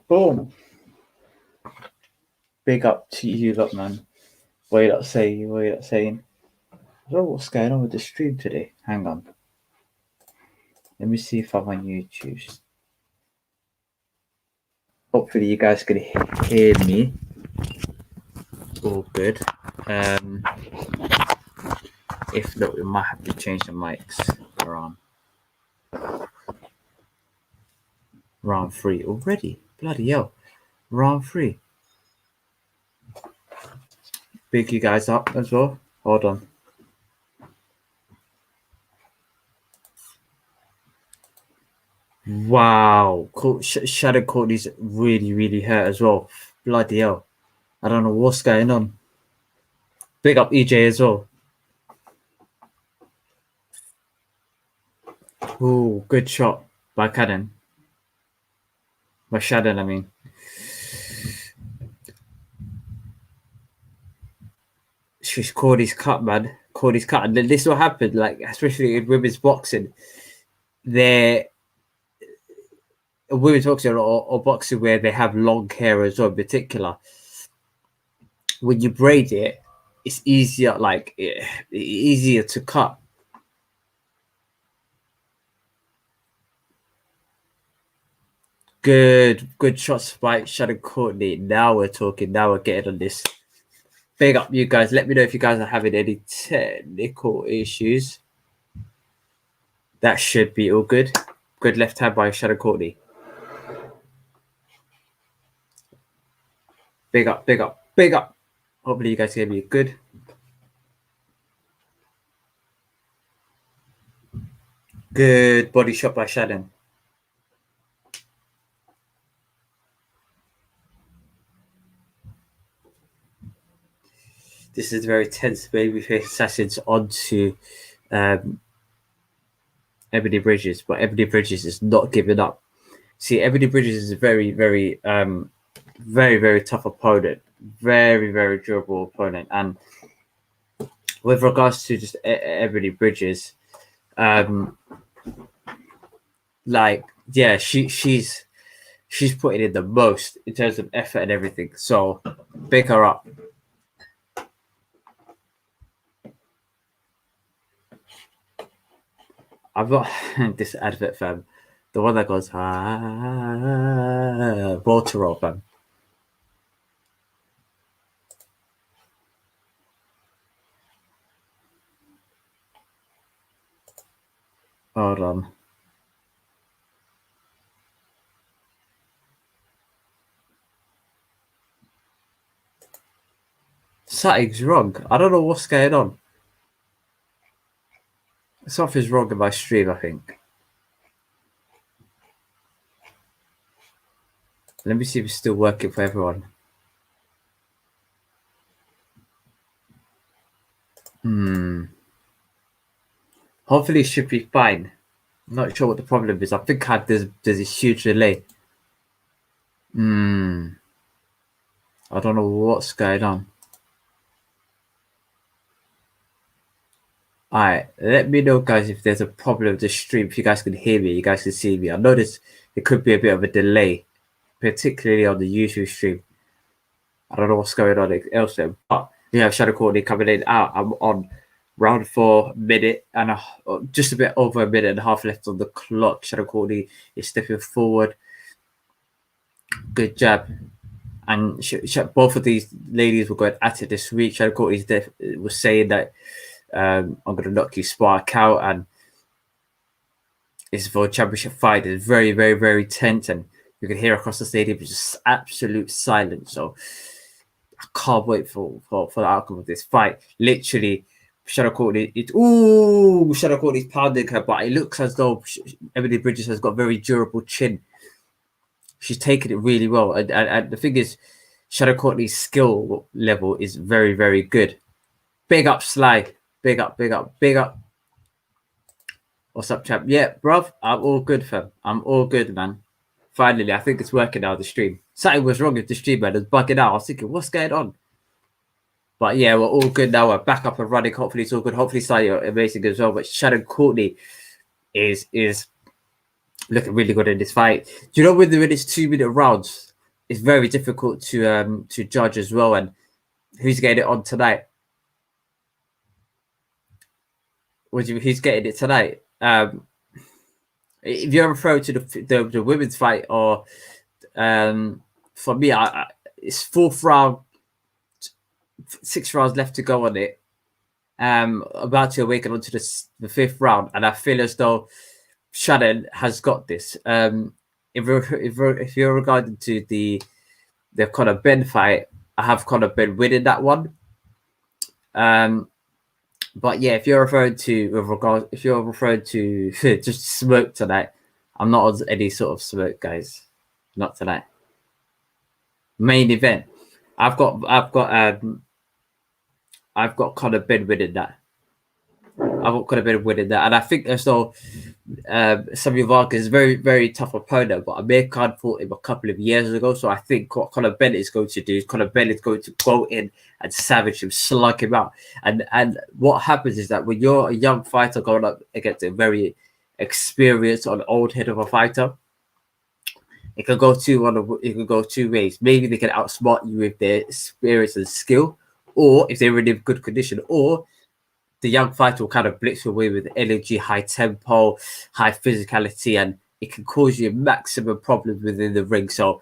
Boom. Big up to you lot, man. What you lot saying? What you lot saying? I don't know what's going on with the stream today. Hang on. Let me see if I'm on YouTube. Hopefully you guys can hear me. All good. If not, we might have to change the mics around. Round 3 already. Bloody hell. Round 3. Big you guys up as well. Hold on. Wow. Shadow Courtney's really, really hurt as well. Bloody hell. I don't know what's going on. Big up EJ as well. Ooh, good shot by Cannon. By Shannon, I mean. She's Courtney's cut, man. Courtney's cut. And this is what happened, like, especially in women's boxing. Women's boxing or boxing where they have long hair as well, in particular. When you braid it, it's easier, easier to cut. Good shots by Shadow Courtney. Now we're talking. Now we're getting on this. Big up, you guys. Let me know if you guys are having any technical issues. That should be all good. Good left hand by Shadow Courtney. Big up, big up, big up. Hopefully you guys can hear me good. Good body shot by Shannon. This is very tense babyface assassins onto Ebony Bridges, but Ebony Bridges is not giving up. See, Ebony Bridges is a very, very, very tough opponent, very, very durable opponent. And with regards to just Ebony Bridges, she's putting in the most in terms of effort and everything. So pick her up. I've got this advert, fam. The one that goes, Watchalong, fam. Hold on. Something's wrong. I don't know what's going on. Something's wrong in my stream, I think. Let me see if it's still working for everyone. Hopefully it should be fine. I'm not sure what the problem is. I think there's a huge delay. I don't know what's going on. Alright, let me know, guys, if there's a problem with the stream. If you guys can hear me, you guys can see me. I noticed it could be a bit of a delay, particularly on the YouTube stream. I don't know what's going on elsewhere. But we have Shadow Courtney coming in out. I'm on round 4 minute and just a bit over a minute and a half left on the clock. Shadow Courtney is stepping forward. Good jab. And both of these ladies were going at it this week. Shadow Courtney was saying that I'm going to knock you spark out, and it's for a championship fight. It's very, very, very tense, and you can hear across the stadium it's just absolute silence. So I can't wait for the outcome of this fight. Literally, Shadow Courtney, Shadow Courtney's pounding her, but it looks as though Ebony Bridges has got a very durable chin. She's taken it really well, and the thing is, Shadow Courtney's skill level is very, very good. Big up, Sly. Big up, big up, big up. What's up, chap? Yeah, bruv, I'm all good, fam. I'm all good, man. Finally, I think it's working now, the stream. Something was wrong with the stream, man. It was bugging out. I was thinking, what's going on? But yeah, we're all good now. We're back up and running. Hopefully it's all good. Hopefully Sly, you're amazing as well. But Shadow Courtney is looking really good in this fight. Do you know when it's 2-minute rounds, it's very difficult to judge as well. And who's getting it on tonight? Who's getting it tonight? If you're referring to the women's fight, or for me, it's fourth round, 6 rounds left to go on it. About to awaken onto the fifth round, and I feel as though Shannon has got this. If you're regarding to the Conor Benn fight, I have Conor Benn winning that one. But yeah, if you're referring to just smoke tonight, I'm not on any sort of smoke, guys. Not tonight. Main event, I've got Conor Benn winning that. I've got Conor Benn winning that, and I think as though Samuel Vargas is a very, very tough opponent, but Amir Khan fought him a couple of years ago. So I think what Conor Benn is going to do is Conor Benn is going to go in and savage him, slug him out. And what happens is that when you're a young fighter going up against a very experienced or old head of a fighter, it can go two ways. Maybe they can outsmart you with their experience and skill, or if they're in good condition, or the young fighter will kind of blitz away with energy, high tempo, high physicality, and it can cause you maximum problems within the ring. So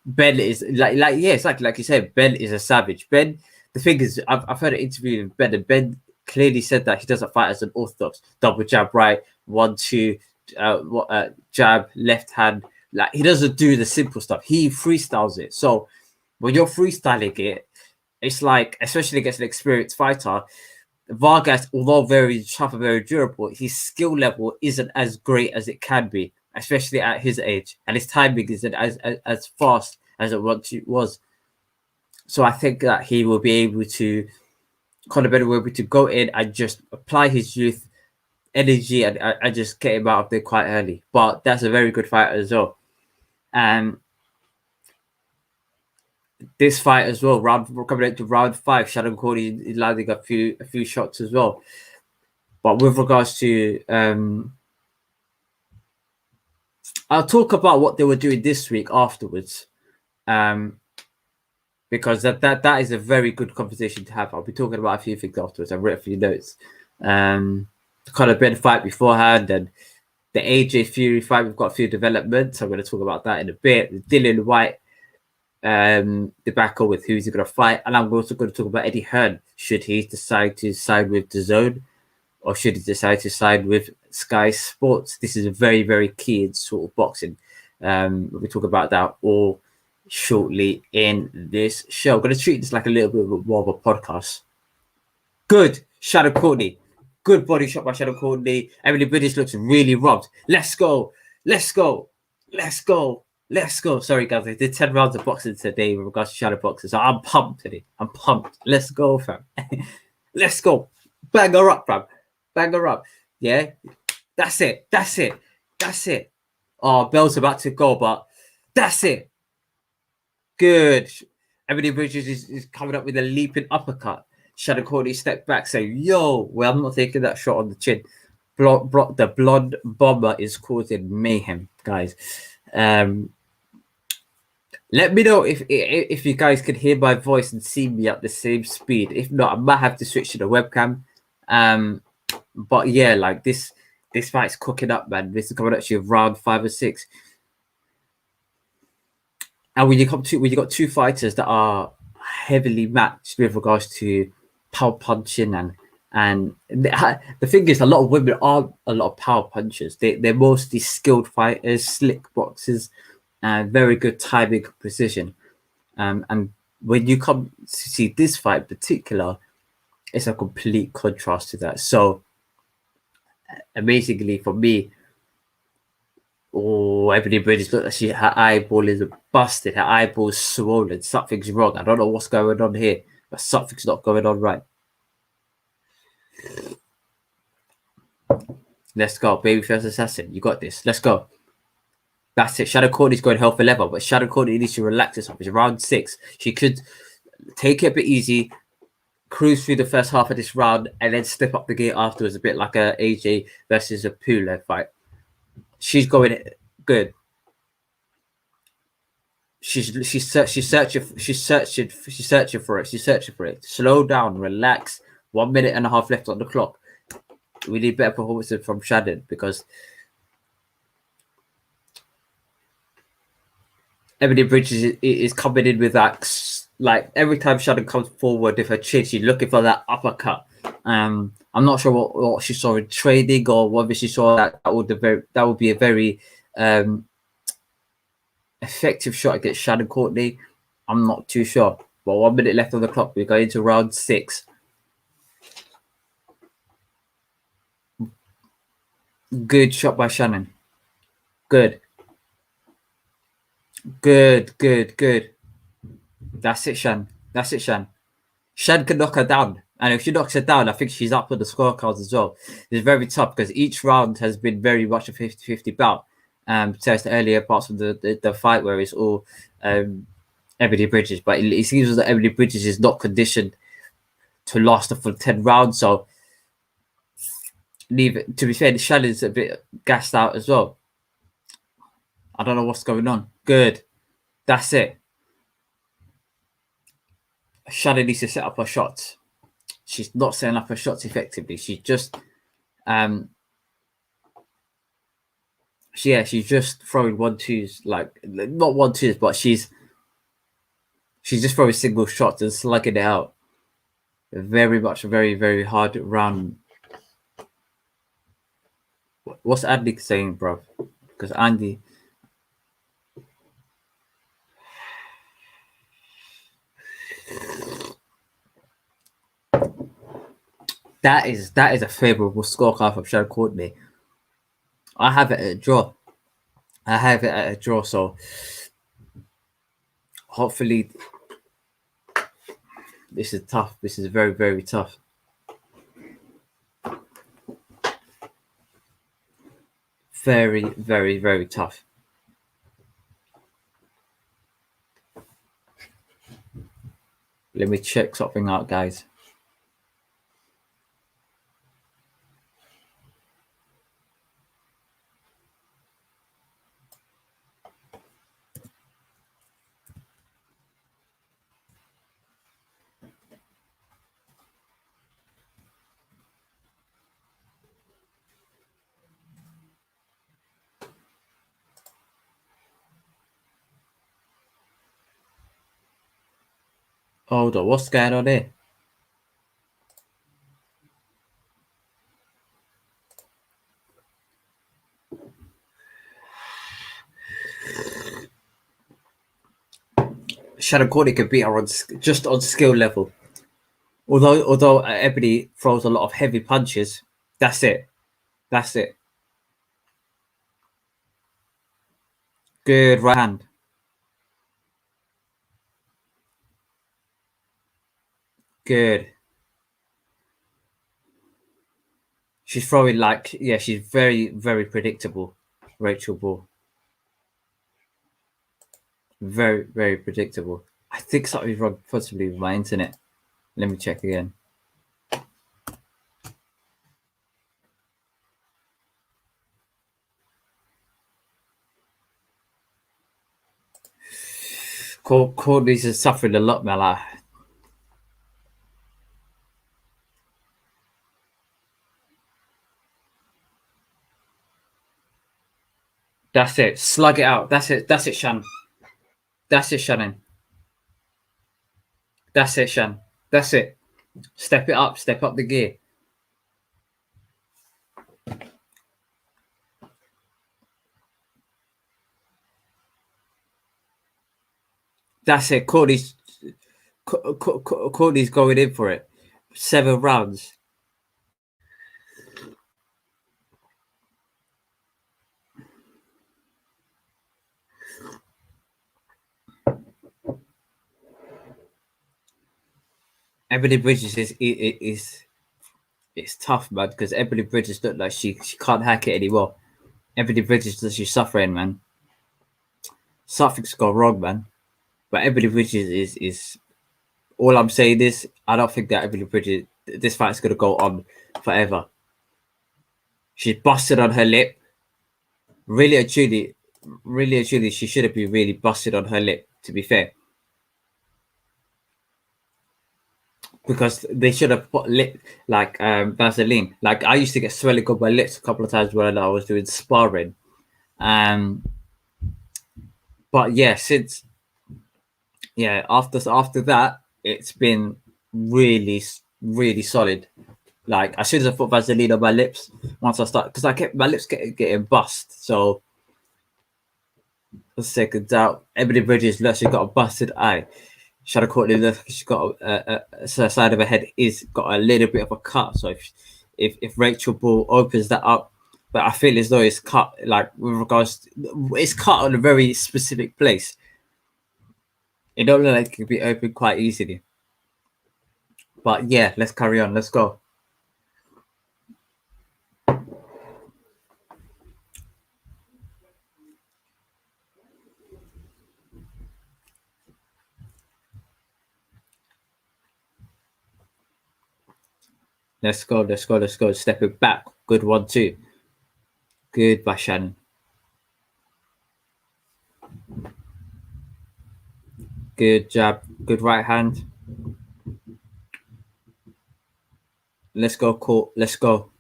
Benn is like you said, Benn is a savage. Benn, the thing is, I've heard an interview with Benn, and Benn clearly said that he doesn't fight as an orthodox double jab right, 1-2, jab, left hand. Like, he doesn't do the simple stuff. He freestyles it. So when you're freestyling it, it's like, especially against an experienced fighter, Vargas, although very tough and very durable, his skill level isn't as great as it can be, especially at his age, and his timing isn't as fast as it once was. So I think that he will be able to, Conor Benn will be able to go in and just apply his youth, energy, and just get him out of there quite early. But that's a very good fighter as well. And this fight as well, coming into round 5, Shannon Cordy is landing a few shots as well. But with regards to, I'll talk about what they were doing this week afterwards, because that is a very good conversation to have. I'll be talking about a few things afterwards. I've written a few notes. The Conor Benn fight beforehand, and the AJ Fury fight. We've got a few developments. I'm going to talk about that in a bit. The Dillian Whyte debacle with who's he going to fight, and I'm also going to talk about Eddie Hearn. Should he decide to side with DAZN, or should he decide to side with Sky Sports? This is a very, very key in sort of boxing. We'll talk about that all shortly in this show. I'm going to treat this like a little bit more of a podcast. Good, Shannon Courtney. Good body shot by Shannon Courtney. Emily British looks really robbed. Let's go. Let's go. Let's go. Let's go. Sorry, guys. I did 10 rounds of boxing today with regards to shadow boxing. So I'm pumped today. I'm pumped. Let's go, fam. Let's go. Bang her up, fam. Bang her up. Yeah. That's it. That's it. That's it. Oh, Bell's about to go, but that's it. Good. Emily Bridges is coming up with a leaping uppercut. Shannon Courtney stepped back, saying, yo, well, I'm not taking that shot on the chin. The blonde bomber is causing mayhem, guys. Let me know if you guys can hear my voice and see me at the same speed. If not, I might have to switch to the webcam. But yeah, like this fight's cooking up, man. This is coming actually of round 5 or 6. And when you got two fighters that are heavily matched with regards to power punching, and the thing is, a lot of women aren't a lot of power punchers. They're mostly skilled fighters, slick boxers, and very good timing and precision. And when you come to see this fight in particular, it's a complete contrast to that. So amazingly for me, Ebony Bridges looked like her eyeball is busted, her eyeball's swollen. Something's wrong. I don't know what's going on here, but something's not going on right. Let's go, babyface assassin. You got this. Let's go. That's it. Shannon Courtney's going hell for leather, but Shannon Courtney needs to relax herself. It's round 6. She could take it a bit easy, cruise through the first half of this round, and then step up the gear afterwards, a bit like a AJ versus a Pula fight. She's going good. She's searching for it. She's searching for it. Slow down, relax. 1 minute and a half left on the clock. We need better performances from Shannon because Emily Bridges is coming in with that. Like every time Shannon comes forward with her chin, she's looking for that uppercut. I'm not sure what she saw in training or whether she saw that would be a very effective shot against Shannon Courtney. I'm not too sure. But 1 minute left on the clock. We go into round 6. Good shot by Shannon. Good. Good. That's it, Shan. That's it, Shan. Shan can knock her down. And if she knocks her down, I think she's up on the scorecards as well. It's very tough because each round has been very much a 50-50 bout. Besides the earlier parts of the fight where it's all Emily Bridges. But it seems that Emily Bridges is not conditioned to last a full 10 rounds. So leave it. To be fair, Shannon's a bit gassed out as well. I don't know what's going on. Good. That's it. Shannon needs to set up her shots. She's not setting up her shots effectively. She's just she's just throwing 1-2s, like not 1-2s, but she's just throwing single shots and slugging it out. Very much a very, very hard round. What's Andy saying, bro? Because Andy. That is a favourable scorecard from Shannon Courtney. I have it at a draw. So hopefully, this is tough. This is very, very tough. Very, very, very tough. Let me check something out, guys. Hold on, what's going on here? Shannon Courtney could beat her just on skill level. Although Ebony throws a lot of heavy punches, that's it. Good right hand. Good. She's throwing she's very, very predictable, Rachel Ball. Very, very predictable. I think something's wrong possibly with my internet. Let me check again. Courtney's is suffering a lot, man. That's it. Slug it out. That's it, Shan. That's it, Shannon. That's it, Shan. That's it. Step it up. Step up the gear. That's it. Courtney's going in for it. 7 rounds. Ebony Bridges is it's tough, man, because Ebony Bridges look like she can't hack it anymore. Ebony Bridges she's suffering, man. Something's gone wrong, man. But Ebony Bridges is all I'm saying is I don't think that Ebony Bridges this fight's gonna go on forever. She's busted on her lip. Really and truly, she should have been really busted on her lip. To be fair, because they should have put lip like Vaseline. Like I used to get swelling on my lips a couple of times when I was doing sparring. Um, but yeah, since after that, it's been really solid. Like as soon as I put Vaseline on my lips, once I start, because I kept my lips getting bust. So the second out, Ebony Bridges looks, she's got a busted eye. Shadow Courtney looks, she's got a side of her head is got a little bit of a cut. So if Rachel Ball opens that up, but I feel as though it's cut like with regards, it's cut on a very specific place. It don't look like it could be opened quite easily. But yeah, let's carry on. Let's go. Let's go. Let's go. Let's go. Stepping back. Good one too. Good by Shannon. Good jab. Good right hand. Let's go, court. Let's go.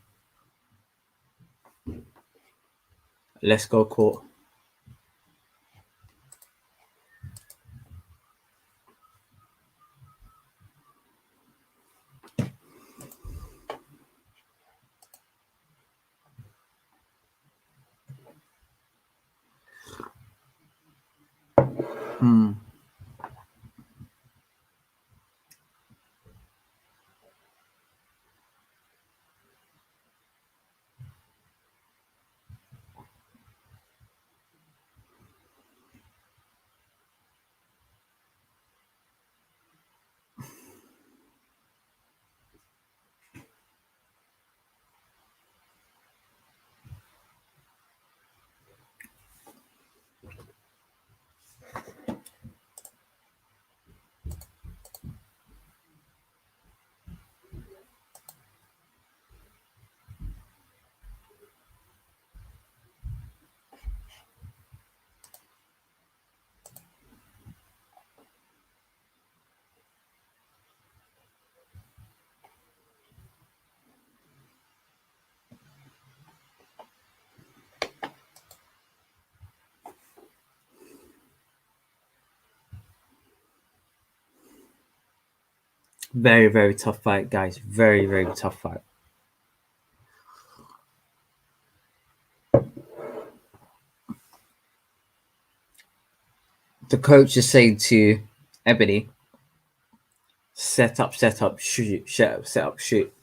Let's go, court. Very tough fight, guys. Very tough fight. The coach is saying to Ebony, set up, shoot, set up, shoot.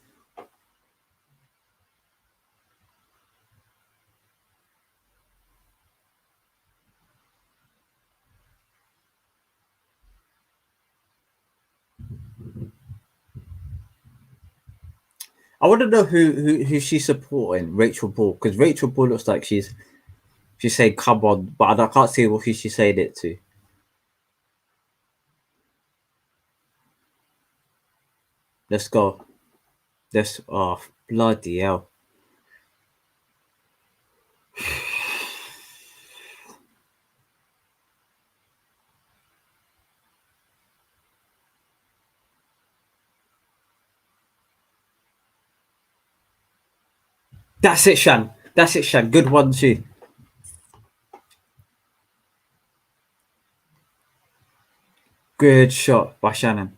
I want to know who she's supporting, Rachel Ball, because Rachel Ball looks like she's saying come on, but I can't see who she's saying it to. Let's go. Let's bloody hell. That's it, Shan. That's it, Shan. Good one too. Good shot by Shannon.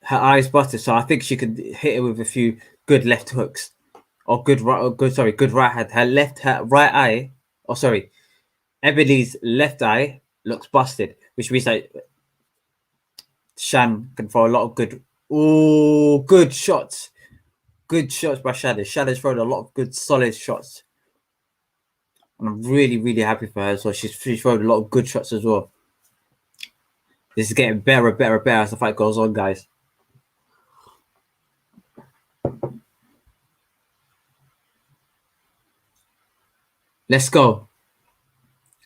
Her eyes busted, so I think she could hit it with a few good left hooks, or good right, good right hand. Her right eye, Ebony's left eye looks busted, which means that Shan can throw a lot of good. Oh, good shots by Shannon. Shannon's thrown a lot of good, solid shots, and I'm really happy for her as well. She's thrown a lot of good shots as well. This is getting better as the fight goes on, guys. Let's go.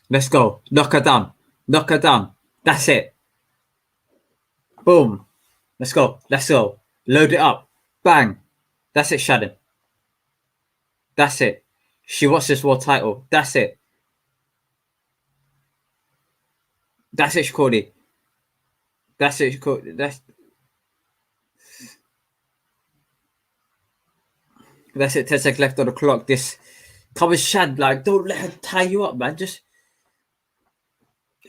Let's go. Knock her down. Knock her down. That's it. Boom. Let's go. Let's go. Load it up. Bang. That's it, Shannon. That's it. She wants this world title. That's it. That's it, Cody. That's it, Cody. That's it. 10 seconds left on the clock. This come and Shad, like, don't let her tie you up, man.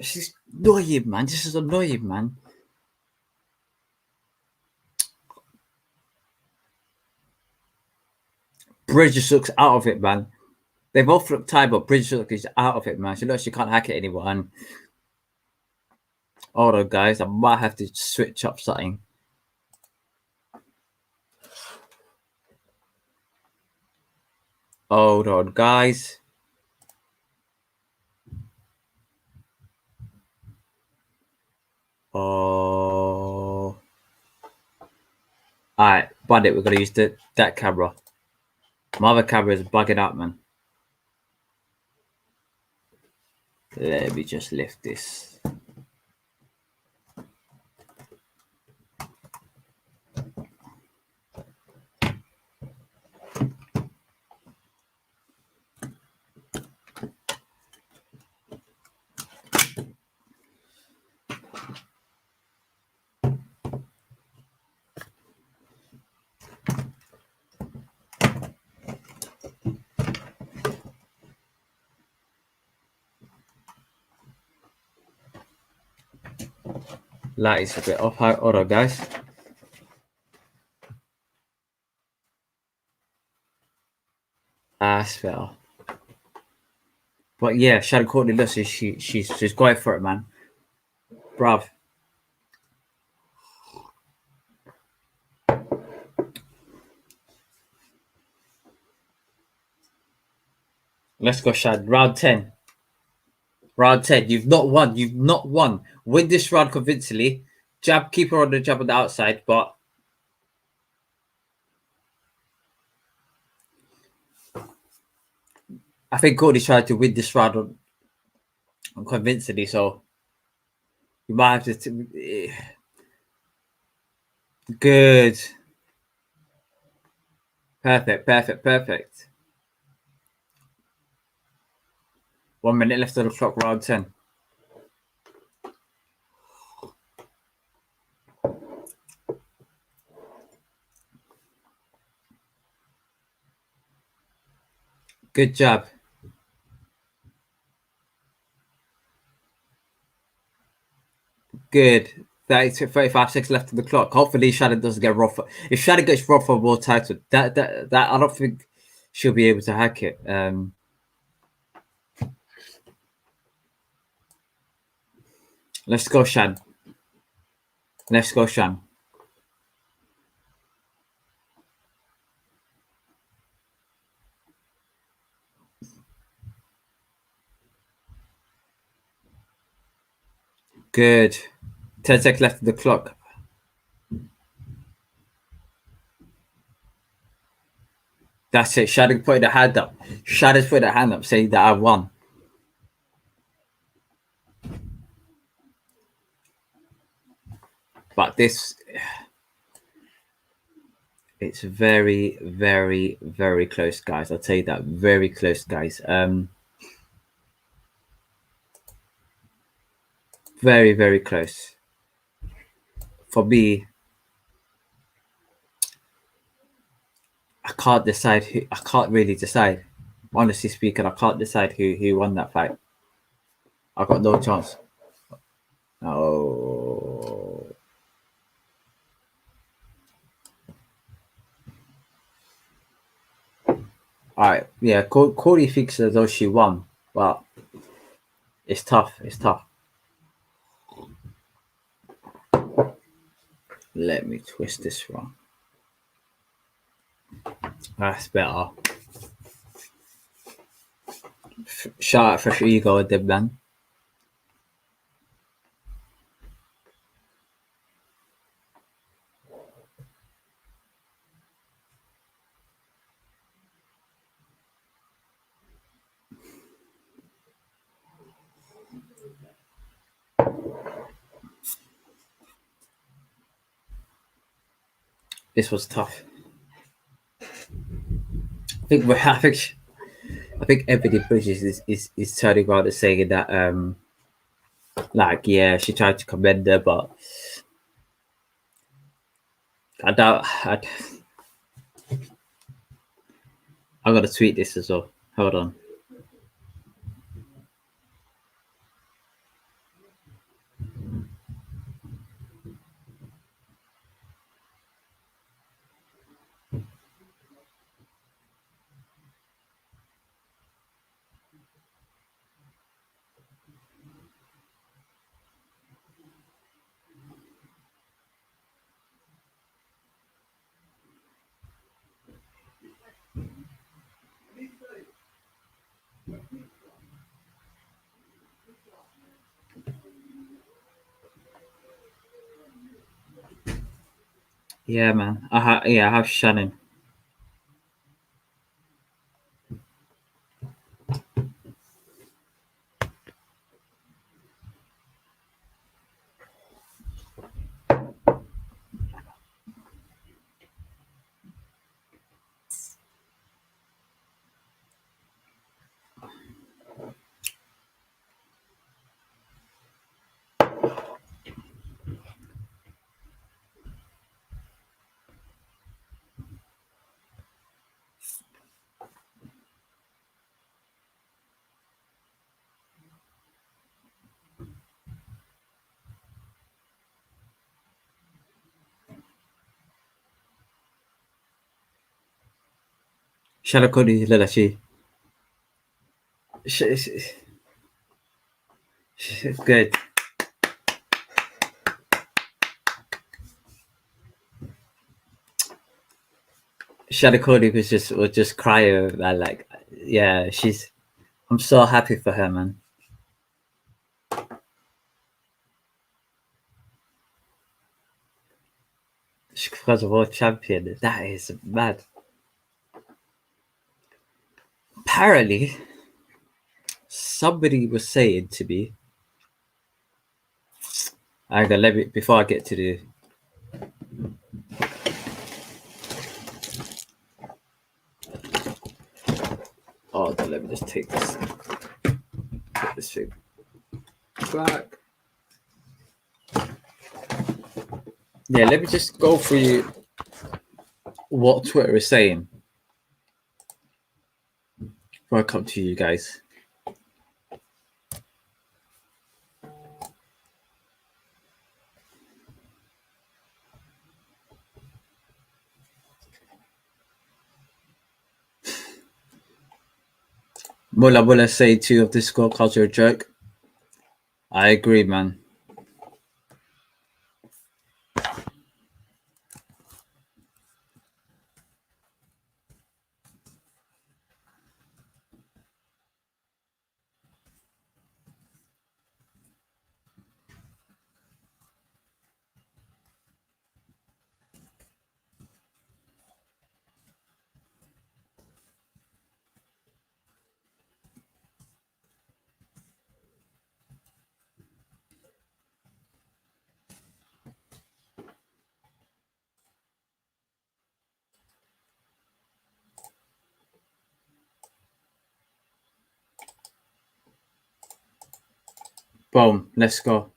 She's annoying, man. This is annoying, man. Bridges looks out of it, man. They both look tired, but Bridges looks out of it, man. She looks she can't hack it anymore. And hold on, guys, I might have to switch up something. Hold on, guys. Oh, all right, buddy, we're gonna use that camera. My other camera is bugging out, man. Let me just lift this. Light is a bit off. Hold on, guys. That's better. But yeah, Shadow Courtney looks she's going for it, man. Bruv. Let's go, Shad. Round 10. Round 10. You've not won. You've not won. Win this round convincingly. Jab, keep her on the jab on the outside, but I think Courtney's trying to win this round on convincingly, so you might have to. Good. Perfect. 1 minute left on the clock, round 10. Good job. Good. 35 seconds left on the clock. Hopefully, Shannon doesn't get rough. If Shannon gets rough for world title, that I don't think she'll be able to hack it. Let's go, Shan. Let's go, Shan. Good. 10 seconds left on the clock. That's it. Shannon putting the hand up. Shannon's putting the hand up saying that I won. But this, it's very close, guys. I'll tell you that. Very close, guys. Very close. For me, I can't decide who. I can't really decide. Honestly speaking, I can't decide who won that fight. I got no chance. Oh. All right. Yeah, Corey thinks as though she won, but it's tough. It's tough. Let me twist this wrong. That's better. Shout out Fresh Ego at the man. This was tough. I think Ebony Bridges is turning around and saying that like yeah, she tried to commend her, but I doubt. I'm gonna tweet this as well. Hold on. Yeah, man. I have Shannon. Shannon Cody Lelashi. Good. Shannon Cody was just crying, man. Like, yeah, she's. I'm so happy for her, man. She was a world champion. That is mad. Apparently, somebody was saying to me, I got let me before I get to the. Oh, let me just take this thing back. Yeah, let me just go through what Twitter is saying before I come to you guys. Mulla Mulla say two of this scorecards are a joke. I agree, man. Boom, let's go.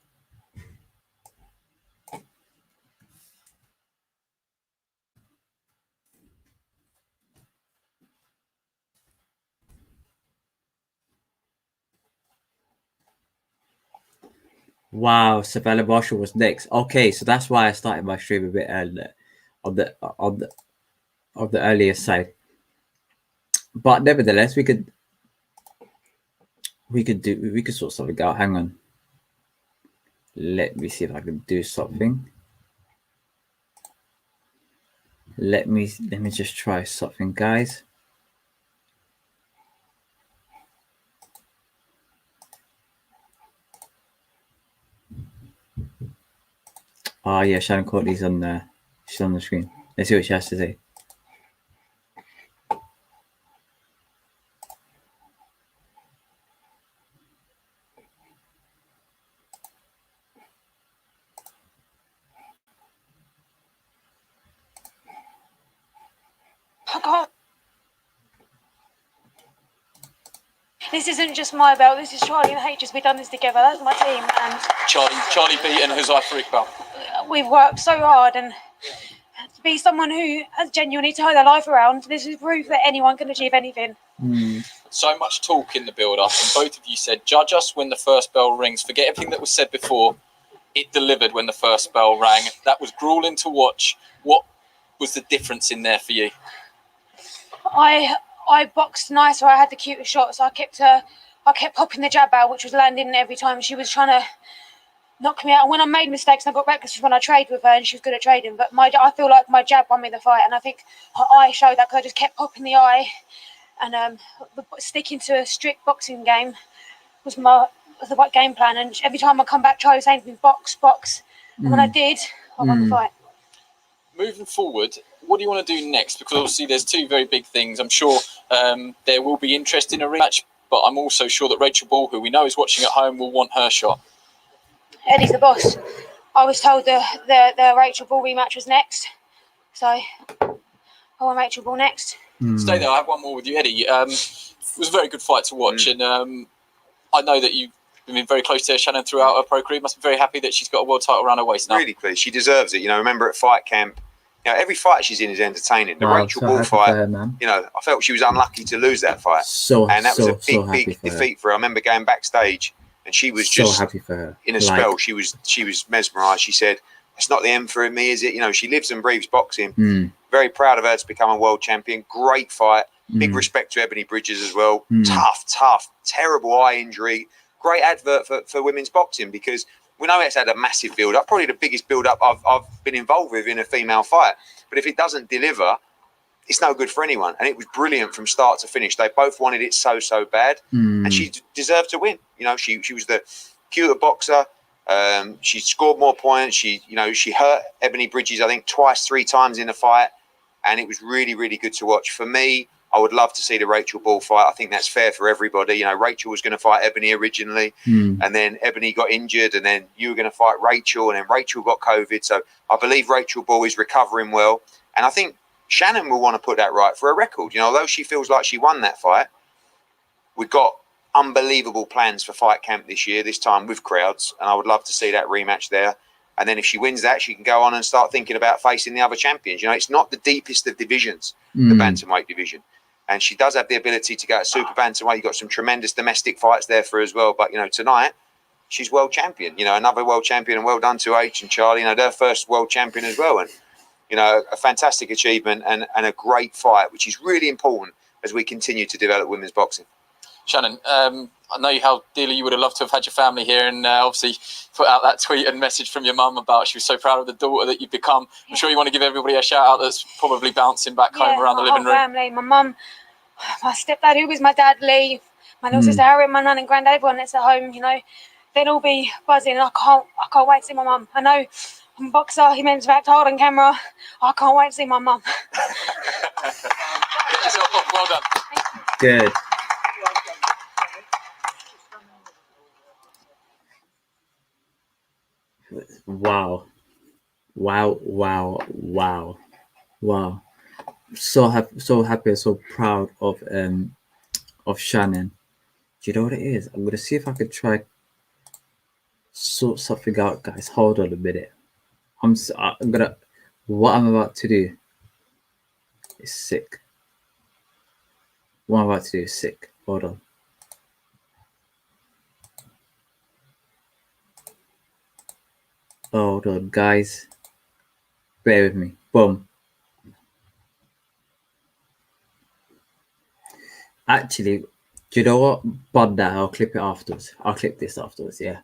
Wow, Savannah Marshall was next. Okay, so that's why I started my stream a bit earlier on the earlier side. But nevertheless, we could sort something out. Hang on. Let me see if I can do something. Let me just try something, guys. Oh yeah, Shannon Courtney's on there. She's on the screen. Let's see what she has to say. this isn't just my belt. This is Charlie and H's. We've done this together. That's my team. And Charlie beat and Huzai for Iqbal. We've worked so hard, and to be someone who has genuinely turned their life around, this is proof that anyone can achieve anything. So much talk in the build-up, and both of you said, judge us when the first bell rings. Forget everything that was said before. It delivered when the first bell rang. That was grueling to watch. What was the difference in there for you? I boxed nicer. I had the cutest shots. I kept popping the jab out, which was landing every time she was trying to knock me out. And when I made mistakes and I got back, this was when I traded with her and she was good at trading. But I feel like my jab won me the fight, and I think her eye showed that because I just kept popping the eye, and sticking to a strict boxing game was the right game plan. And every time I come back, Charlie was saying to me, box. And when I did, I won the fight. Moving forward, what do you want to do next? Because obviously there's two very big things. I'm sure there will be interest in a rematch, but I'm also sure that Rachel Ball, who we know is watching at home, will want her shot. Eddie's the boss. I was told the Rachel Ball rematch was next, so I want Rachel Ball next. Stay there. I have one more with you, Eddie. It was a very good fight to watch, and I know that you've been very close to Shannon throughout her pro career. Must be very happy that she's got a world title around her waist now. Really pleased. She deserves it. Remember at fight camp, every fight she's in is entertaining. The Rachel Ball fight, I felt she was unlucky to lose that fight. And that was a big defeat for her. I remember going backstage and she was just happy for her. In a spell. She was mesmerised. She said, "It's not the end for me, is it?" She lives and breathes boxing. Very proud of her to become a world champion. Great fight. Big respect to Ebony Bridges as well. Tough, terrible eye injury. Great advert for women's boxing, because we know it's had a massive build-up, probably the biggest build-up I've been involved with in a female fight. But if it doesn't deliver, it's no good for anyone. And it was brilliant from start to finish. They both wanted it so bad, and she deserved to win. She was the cuter boxer. She scored more points. She hurt Ebony Bridges, I think, three times in the fight, and it was really, really good to watch. For me, I would love to see the Rachel Ball fight. I think that's fair for everybody. Rachel was going to fight Ebony originally, and then Ebony got injured, and then you were going to fight Rachel, and then Rachel got COVID. So I believe Rachel Ball is recovering well, and I think Shannon will want to put that right for a record. Although she feels like she won that fight, we've got unbelievable plans for fight camp this year, this time with crowds, and I would love to see that rematch there. And then if she wins that, she can go on and start thinking about facing the other champions. It's not the deepest of divisions, the bantamweight division. And she does have the ability to go at super bantamweight. You've got some tremendous domestic fights there for her as well. But, tonight, she's world champion. Another world champion, and well done to H and Charlie. Their first world champion as well. And, a fantastic achievement and a great fight, which is really important as we continue to develop women's boxing. Shannon, I know how dearly you would have loved to have had your family here, and obviously put out that tweet and message from your mum about she was so proud of the daughter that you've become. I'm sure you want to give everybody a shout out that's probably bouncing back home around the living room. Family, my mum, my stepdad, who was my dad, Lee, my little sister Harriet, my nan and granddad, everyone that's at home, they'd all be buzzing. I can't wait to see my mum. I know I'm a boxer, he meant to act hard on camera. I can't wait to see my mum. Get yourself off, well done. Good. Wow. So happy and so proud of Shannon. Do you know what it is? I'm gonna see if I can try sort something out, guys. Hold on a minute. What I'm about to do is sick. What I'm about to do is sick. Hold on. Hold on, guys. Bear with me. Boom. Actually, do you know what? Bud that. I'll clip it afterwards. I'll clip this afterwards, yeah.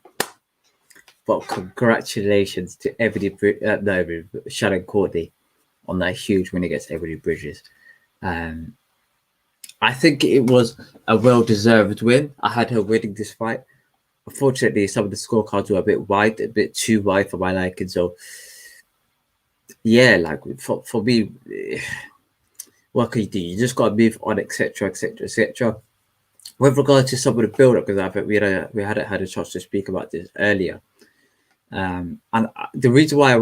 But congratulations to Shannon Courtney on that huge win against Ebony Bridges. I think it was a well-deserved win. I had her winning this fight. Unfortunately, some of the scorecards were a bit too wide for my liking. So, yeah, for me, what can you do? You just got to move on, etc. With regard to some of the build-up, because I think we hadn't had a chance to speak about this earlier. And the reason why,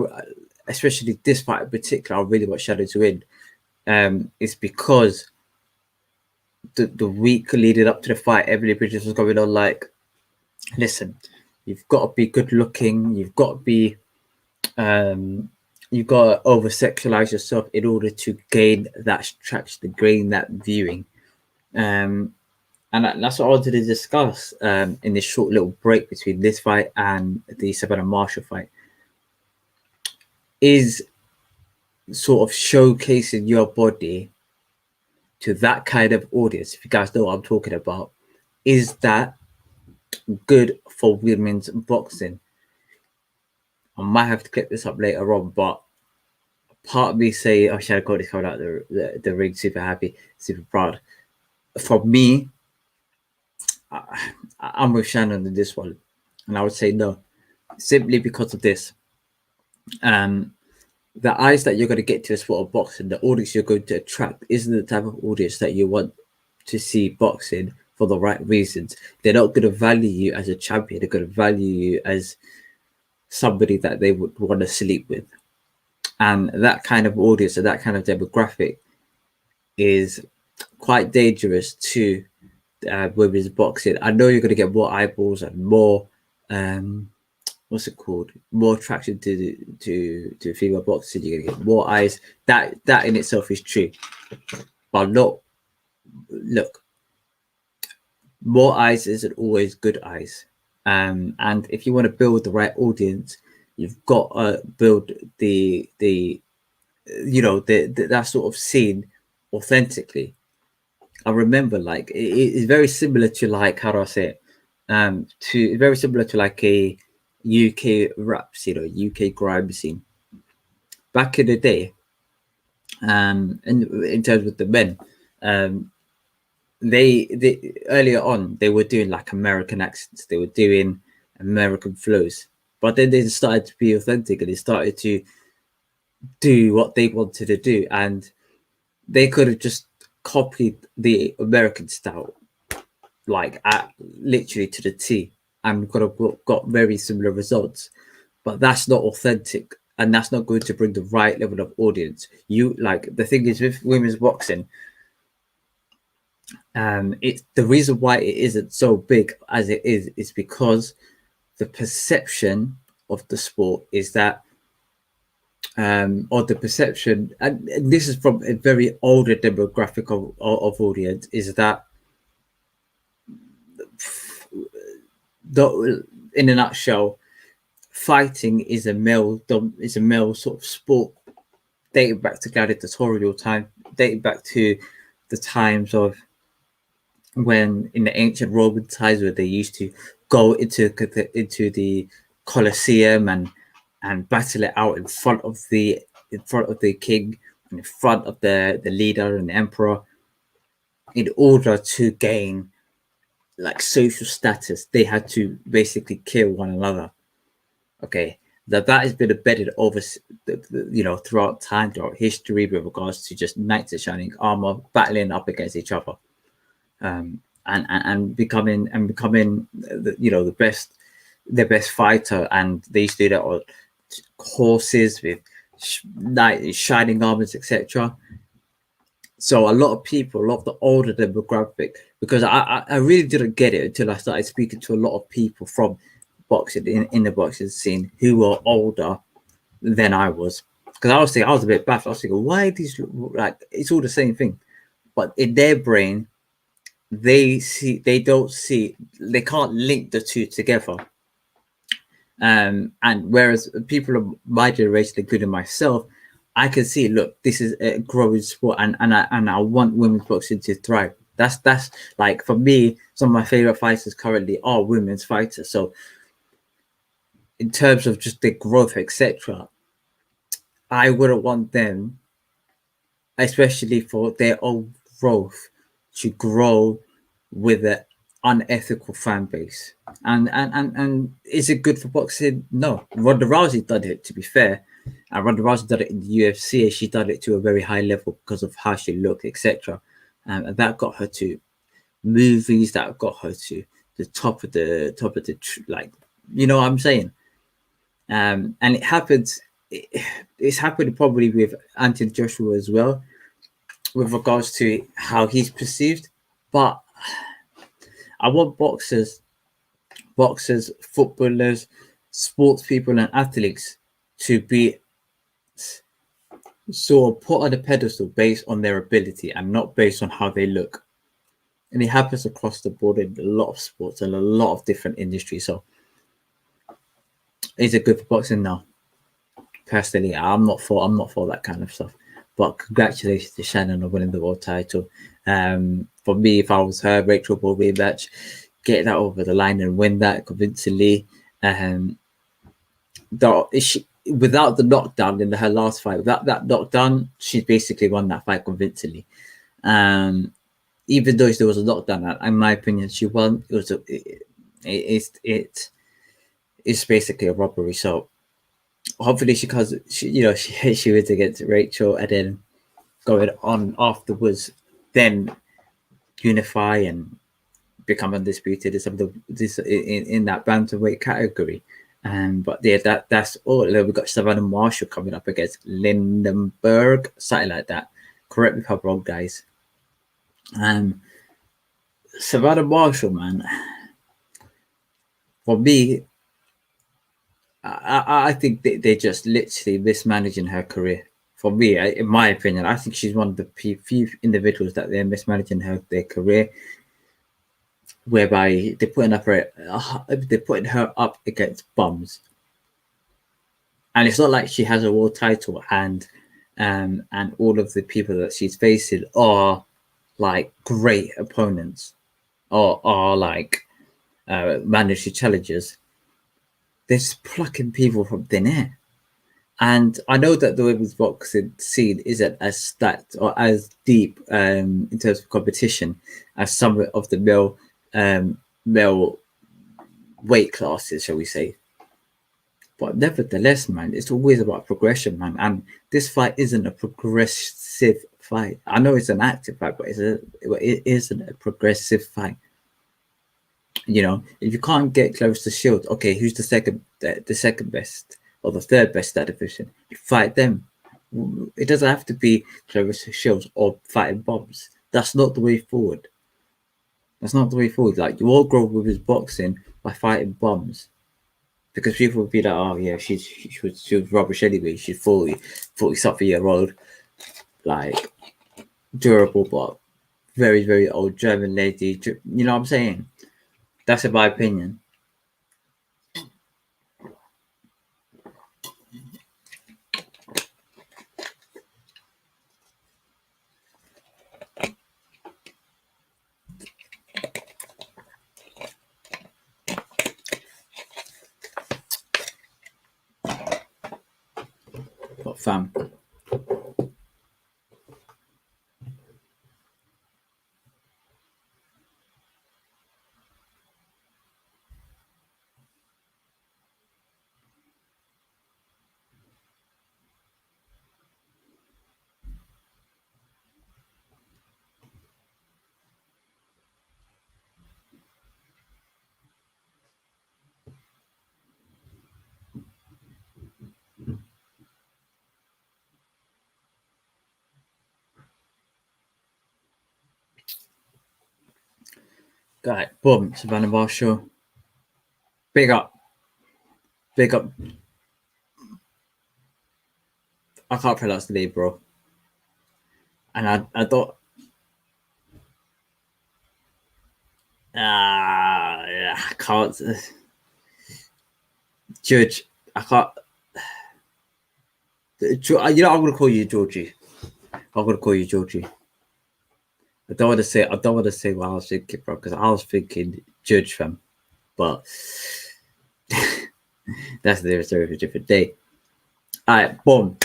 especially this fight in particular, I really want Shannon to win, is because the week leading up to the fight, Emily Bridges was going on like, listen, you've got to be good looking, you've got to be you've got to over sexualize yourself in order to gain that traction, to gain that viewing. And that's what I wanted to discuss in this short little break between this fight and the Savannah Marshall fight, is sort of showcasing your body to that kind of audience. If you guys know what I'm talking about, is that good for women's boxing? I might have to clip this up later on, but part of me say, oh, Shannon Cody's coming out the ring, super happy, super proud. For me, I'm with Shannon in this one, and I would say no, simply because of this. The eyes that you're going to get to the sport of boxing, the audience you're going to attract, isn't the type of audience that you want to see boxing for the right reasons. They're not going to value you as a champion. They're going to value you as somebody that they would want to sleep with. And that kind of audience and that kind of demographic is quite dangerous to women's boxing. I know you're going to get more eyeballs and more more traction to female boxing. You're going to get more eyes. That in itself is true, but look, more eyes isn't always good eyes. And if you want to build the right audience, you've got to build that sort of scene authentically. I remember, like, it's very similar to, like, how do I say it? Very similar to like a UK rap scene or UK grime scene back in the day. And in terms of the men, they earlier on they were doing like American accents, they were doing American flows, but then they started to be authentic and they started to do what they wanted to do, and they could have just copied the American style like literally to the T and could have got very similar results, but that's not authentic and that's not going to bring the right level of audience. The thing is with women's boxing, it's the reason why it isn't so big as it is because the perception of the sport is that or the perception, and this is from a very older demographic of audience, is that in a nutshell, fighting is a male sort of sport, dating back to gladiatorial time, dating back to the times of when in the ancient Roman times where they used to go into the Colosseum and battle it out in front of the king and in front of the leader and the emperor, in order to gain like social status. They had to basically kill one another. Okay, that has been embedded over throughout time, throughout history, with regards to just knights in shining armor battling up against each other, and becoming the best fighter. And they used to do that on horses with shining armors, etc. So a lot of the older demographic, because I really didn't get it until I started speaking to a lot of people from boxing in the boxing scene who were older than I was, because I was a bit baffled. I was thinking, why these, like, it's all the same thing, but in their brain they can't link the two together. And whereas people of my generation, including myself, I can see, look, this is a growing sport, and I want women's boxing to thrive. That's like, for me, some of my favorite fighters currently are women's fighters. So in terms of just the growth, etc., I wouldn't want them, especially for their own growth, to grow with an unethical fan base. And is it good for boxing? No. Ronda Rousey did it, to be fair. And Ronda Rousey did it in the UFC, and she did it to a very high level because of how she looked, etc. And that got her to movies, that got her to the top of the like, you know what I'm saying? And it happens. It's happened probably with Anthony Joshua as well, with regards to how he's perceived. But I want boxers, footballers, sports people, and athletes to be sort of put on a pedestal based on their ability and not based on how they look. And it happens across the board in a lot of sports and a lot of different industries. So, is it good for boxing? No. Personally, I'm not for that kind of stuff. But congratulations to Shannon on winning the world title. For me, if I was her, Rachel Ball rematch, get that over the line and win that convincingly. Without the knockdown in her last fight, without that knockdown, she's basically won that fight convincingly. Even though there was a knockdown, in my opinion, she won. It's basically a robbery. So hopefully she wins against Rachel, and then going on afterwards, then unify and become undisputed in that bantamweight category. But yeah, that's all. We've got Savannah Marshall coming up against Lindenberg, something like that. Correct me if I'm wrong, guys. Savannah Marshall, man, for me, I think they're just literally mismanaging her career. For me, in my opinion, I think she's one of the few individuals that they're mismanaging their career, whereby they're putting her up against bums. And it's not like she has a world title and all of the people that she's facing are like great opponents or are like mandatory challengers. They're just plucking people from thin air. And I know that the women's boxing scene isn't as stacked or as deep in terms of competition as some of the male weight classes, shall we say. But nevertheless, man, it's always about progression, man. And this fight isn't a progressive fight. I know it's an active fight, but it isn't a progressive fight. You know, if you can't get close to Shield, okay, who's the second best or the third best that division? You fight them. It doesn't have to be close to Shields or fighting bombs. That's not the way forward. That's not the way forward. Like, you all grow with his boxing by fighting bombs. Because people would be like, oh yeah, she was rubbish anyway. She's 40-something year old, like durable but very, very old German lady. You know what I'm saying? That's in my opinion. But fam, guy, boom, Savannah Marshall. Big up. I can't pronounce the name, bro. And I thought, I can't judge. I can't. You know, I'm gonna call you Georgie. I don't want to say what I was thinking, bro, because I was thinking Judge, fam. But that's the story of a different day. All right, boom.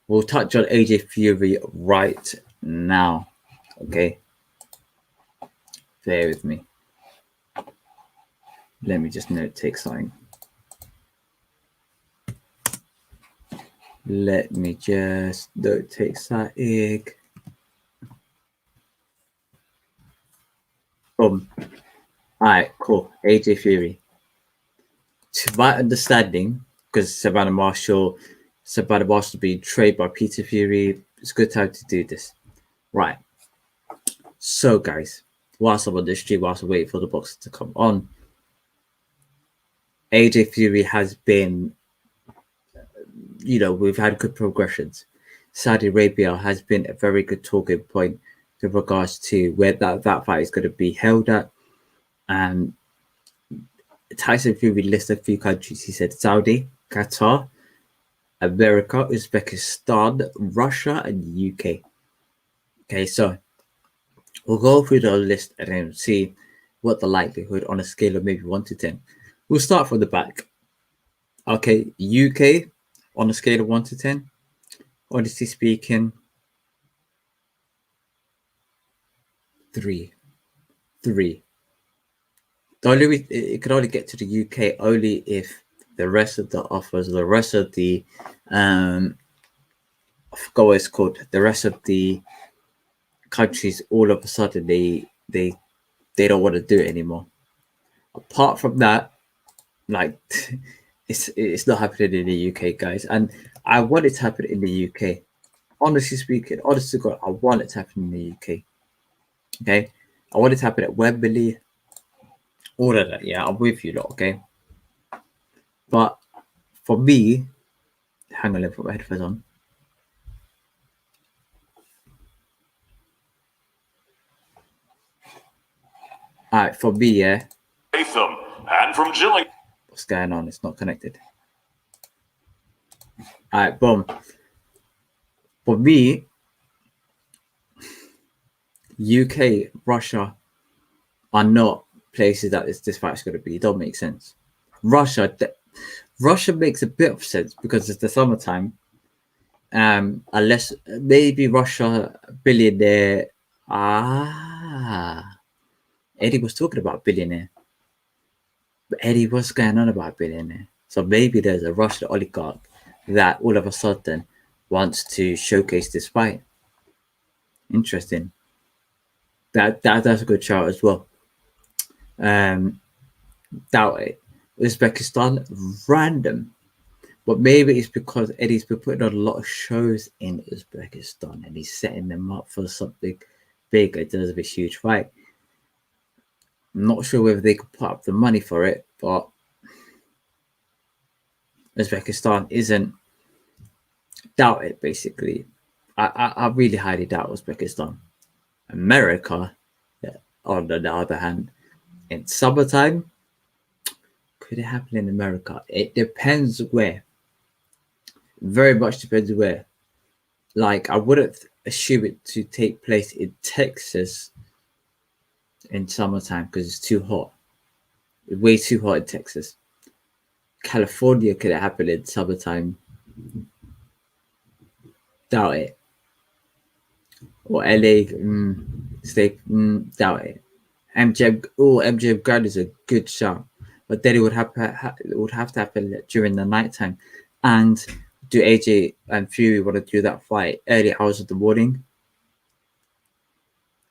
We'll touch on AJ Fury right now. Okay. Bear with me. Let me just take something. Let me just take something. Boom. All right, cool. AJ Fury. To my understanding, because Savannah Marshall being trained by Peter Fury, it's a good time to do this. Right. So, guys, whilst I'm on the stream, whilst I'm waiting for the boxer to come on, AJ Fury has been, we've had good progressions. Saudi Arabia has been a very good talking point with regards to where that fight is going to be held at. Tyson Fury listed a few countries. He said Saudi, Qatar, America, Uzbekistan, Russia, and the UK. Okay, so we'll go through the list and then see what the likelihood on a scale of maybe 1 to 10. We'll start from the back. Okay, UK on a scale of 1 to 10. Honestly speaking, 3. The only reason it could only get to the UK only if the rest of the offers, the rest of the I forgot what it's called, the rest of the countries all of a sudden they don't want to do it anymore. Apart from that, like it's not happening in the UK, guys. And I want it to happen in the UK. Honestly speaking, honest to God, I want it to happen in the UK. Okay, I want it to happen at Wembley. All of that, yeah, I'm with you lot, okay. But for me, hang on, let me put my headphones on. All right, for me, yeah. Latham, and from Gilling. What's going on? It's not connected. All right, boom. For me, UK, Russia are not places that this fight's going to be. It don't make sense. Russia makes a bit of sense because it's the summertime. Unless maybe Russia billionaire. Eddie was talking about billionaire. But Eddie was going on about billionaire. So maybe there's a Russian oligarch that all of a sudden wants to showcase this fight. Interesting. That's a good shout as well. Doubt it. Uzbekistan, random. But maybe it's because Eddie's been putting on a lot of shows in Uzbekistan and he's setting them up for something big in terms of a huge fight. I'm not sure whether they could put up the money for it, but Uzbekistan isn't. Doubt it, basically. I really highly doubt Uzbekistan. America, on the other hand, in summertime, could it happen in America? It depends where. Very much depends where. Like, I wouldn't assume it to take place in Texas in summertime because it's too hot. It's way too hot in Texas. California, could it happen in summertime? Doubt it. Or LA, doubt it. MGM Grand is a good shout, but then it would have to happen during the nighttime. And do AJ and Fury want to do that fight early hours of the morning?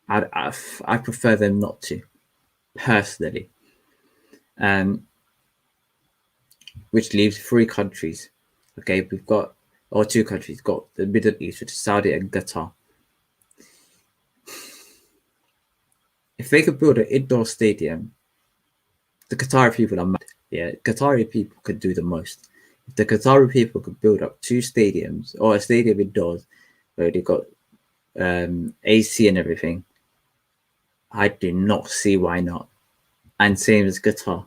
I prefer them not to, personally. Which leaves 3 countries. Okay, we've got, or 2 countries, got the Middle East, which is Saudi and Qatar. If they could build an indoor stadium, the Qatari people are mad. Yeah, Qatari people could do the most. If the Qatari people could build up 2 stadiums or a stadium indoors where they got AC and everything, I do not see why not. And same as Qatar,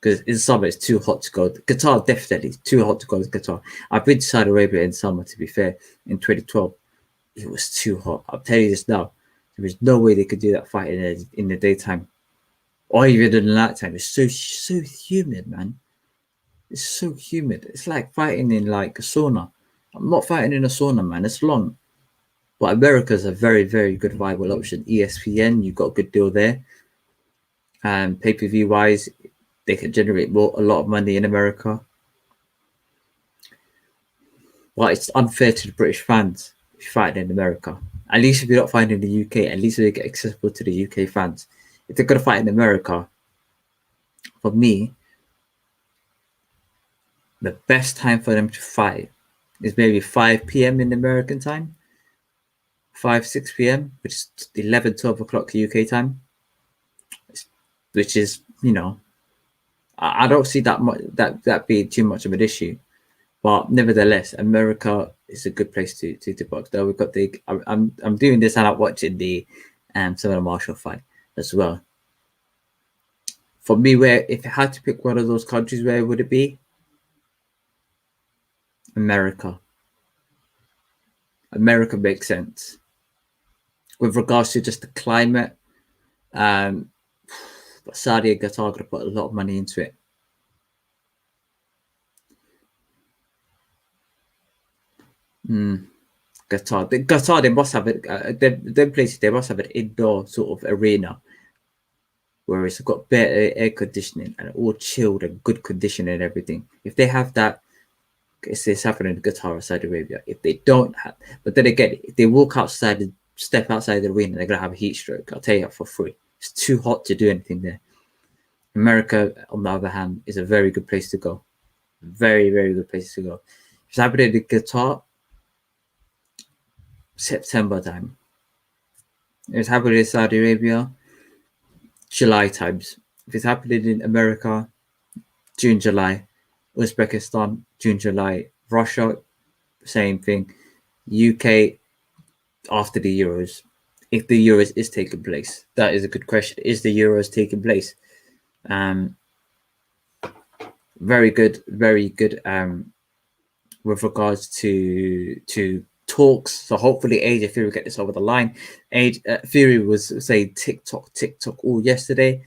because in summer it's too hot to go. Qatar definitely too hot to go to Qatar. I've been to Saudi Arabia in summer, to be fair, in 2012. It was too hot. I'll tell you this now. There is no way they could do that fight in the daytime, or even in the nighttime. It's so humid, man. It's so humid. It's like fighting in like a sauna. I'm not fighting in a sauna, man. It's long. But America's a very, very good viable option. ESPN, you got a good deal there. And pay-per-view wise, they can generate a lot of money in America. But it's unfair to the British fans if you're fighting in America. At least if you're not fighting in the UK, at least they get accessible to the UK fans. If they're going to fight in America, for me, the best time for them to fight is maybe 5 p.m. in American time, 6 p.m., which is 11, 12 o'clock UK time. which is, I don't see that being too much of an issue. But nevertheless, America is a good place to box. Though we've got I'm doing this and I'm watching the Savannah Marshall fight as well. For me, if I had to pick one of those countries, where would it be? America. America makes sense with regards to just the climate. But Saudi and Qatar are going to put a lot of money into it. Qatar, they must have it. Them places, they must have an indoor sort of arena where it's got better air conditioning and all chilled and good condition and everything. If they have that, it's happening in Qatar or Saudi Arabia. If they don't have, but then again, if they step outside the arena, they're gonna have a heat stroke. I'll tell you that for free. It's too hot to do anything there. America, on the other hand, is a very good place to go. Very, very good place to go. If it's happening in Qatar, September time. If it's happening in Saudi Arabia, July times. If it's happening in America, June, July. Uzbekistan, June, July. Russia, same thing. UK, after the Euros. If the Euros is taking place, that is a good question. Is the Euros taking place? Very good, very good. With regards to talks, so hopefully AJ Fury will get this over the line. Fury was saying TikTok all yesterday.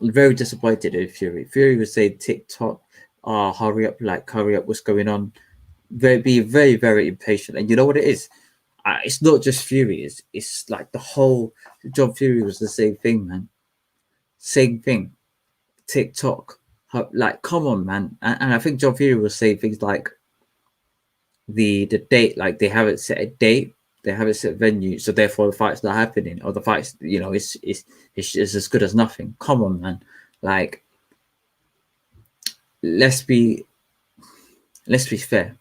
Very disappointed in Fury. Fury was saying TikTok, hurry up, what's going on? Be very, very impatient. And you know what it is? It's not just Fury. It's like the whole John Fury was the same thing, man. Same thing. TikTok, come on, man. And I think John Fury was saying things like the date, like they haven't set a date, they haven't set a venue, so therefore the fight's not happening, or the fight's, it's as good as nothing. Come on, man. Like, let's be fair.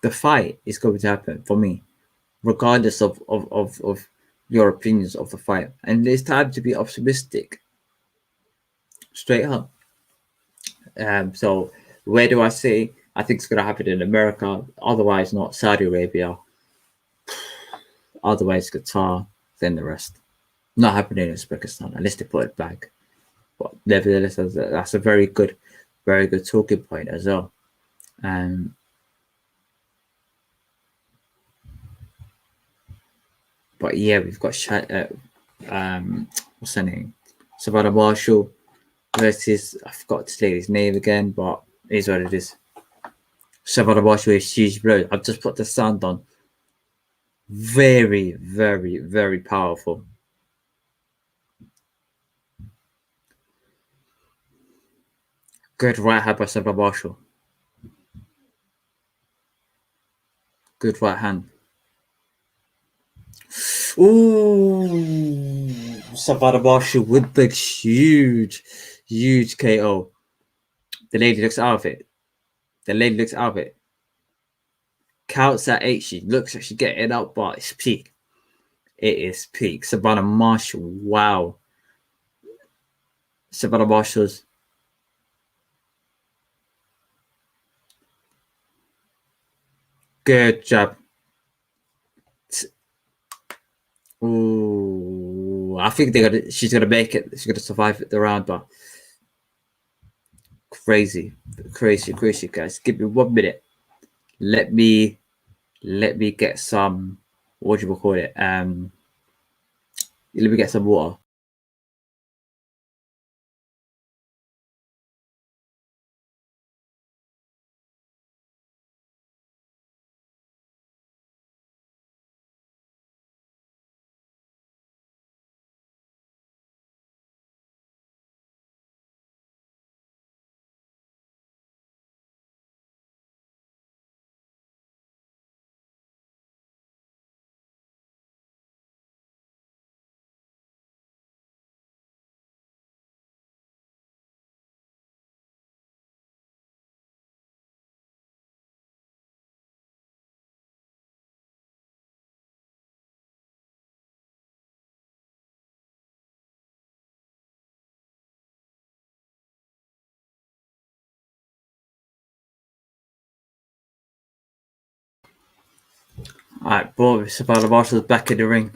The fight is going to happen for me, regardless of your opinions of the fight. And it's time to be optimistic. Straight up. So where do I say I think it's going to happen in America? Otherwise, not Saudi Arabia. Otherwise, Qatar. Then the rest. Not happening in Uzbekistan unless they put it back. But nevertheless, that's a very good talking point as well. But yeah, we've got what's her name? Savannah Marshall versus, I forgot to say his name again, but it is what it is. Savannah Marshall is huge blow. I've just put the sound on. Very, very, very powerful. Good right hand by Savannah Marshall. Good right hand. Ooh, Savannah Marshall with the huge KO. The lady looks out of it. Counts at 8. She looks like she's getting up, but it's peak. It is peak. Savannah Marshall. Wow. Savannah Marshall's. Good job. Ooh, I think she's gonna make it. She's gonna survive the round, but crazy, guys. Give me 1 minute. Let me get some. What do you call it? Let me get some water. All right, boy, Savannah Marshall's back in the ring.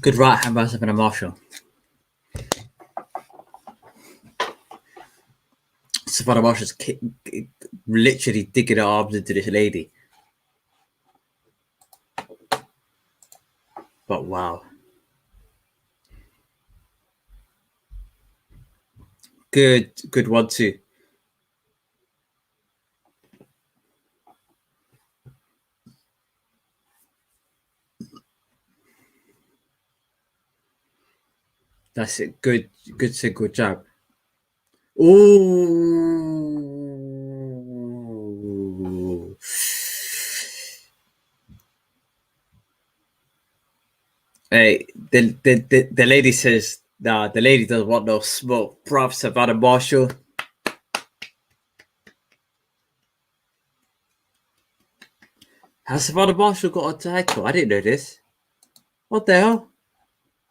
Good right hand by Savannah Marshall. Savannah Marshall's literally digging her arms into this lady. But wow. Good 1-2. That's it. Good single jab. Ooh. Hey, the lady says, nah, the lady doesn't want no smoke. Bruv, Savannah Marshall. Has Savannah Marshall got a title? I didn't know this. What the hell?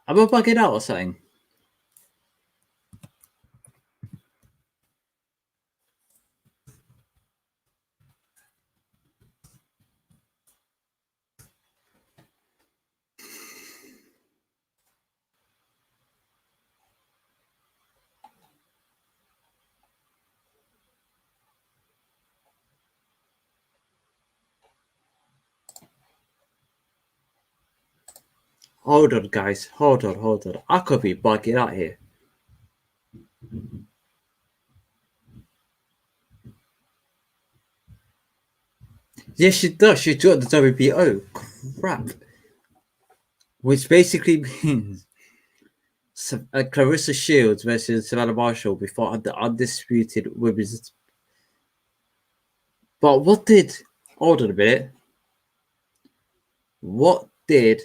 Am I bugging out or something? Hold on, guys. Hold on. I could be bugging out here. Yes, she does. She joined the WBO. Crap. Which basically means Clarissa Shields versus Savannah Marshall before the undisputed women's. But what did? Hold on a minute. What did?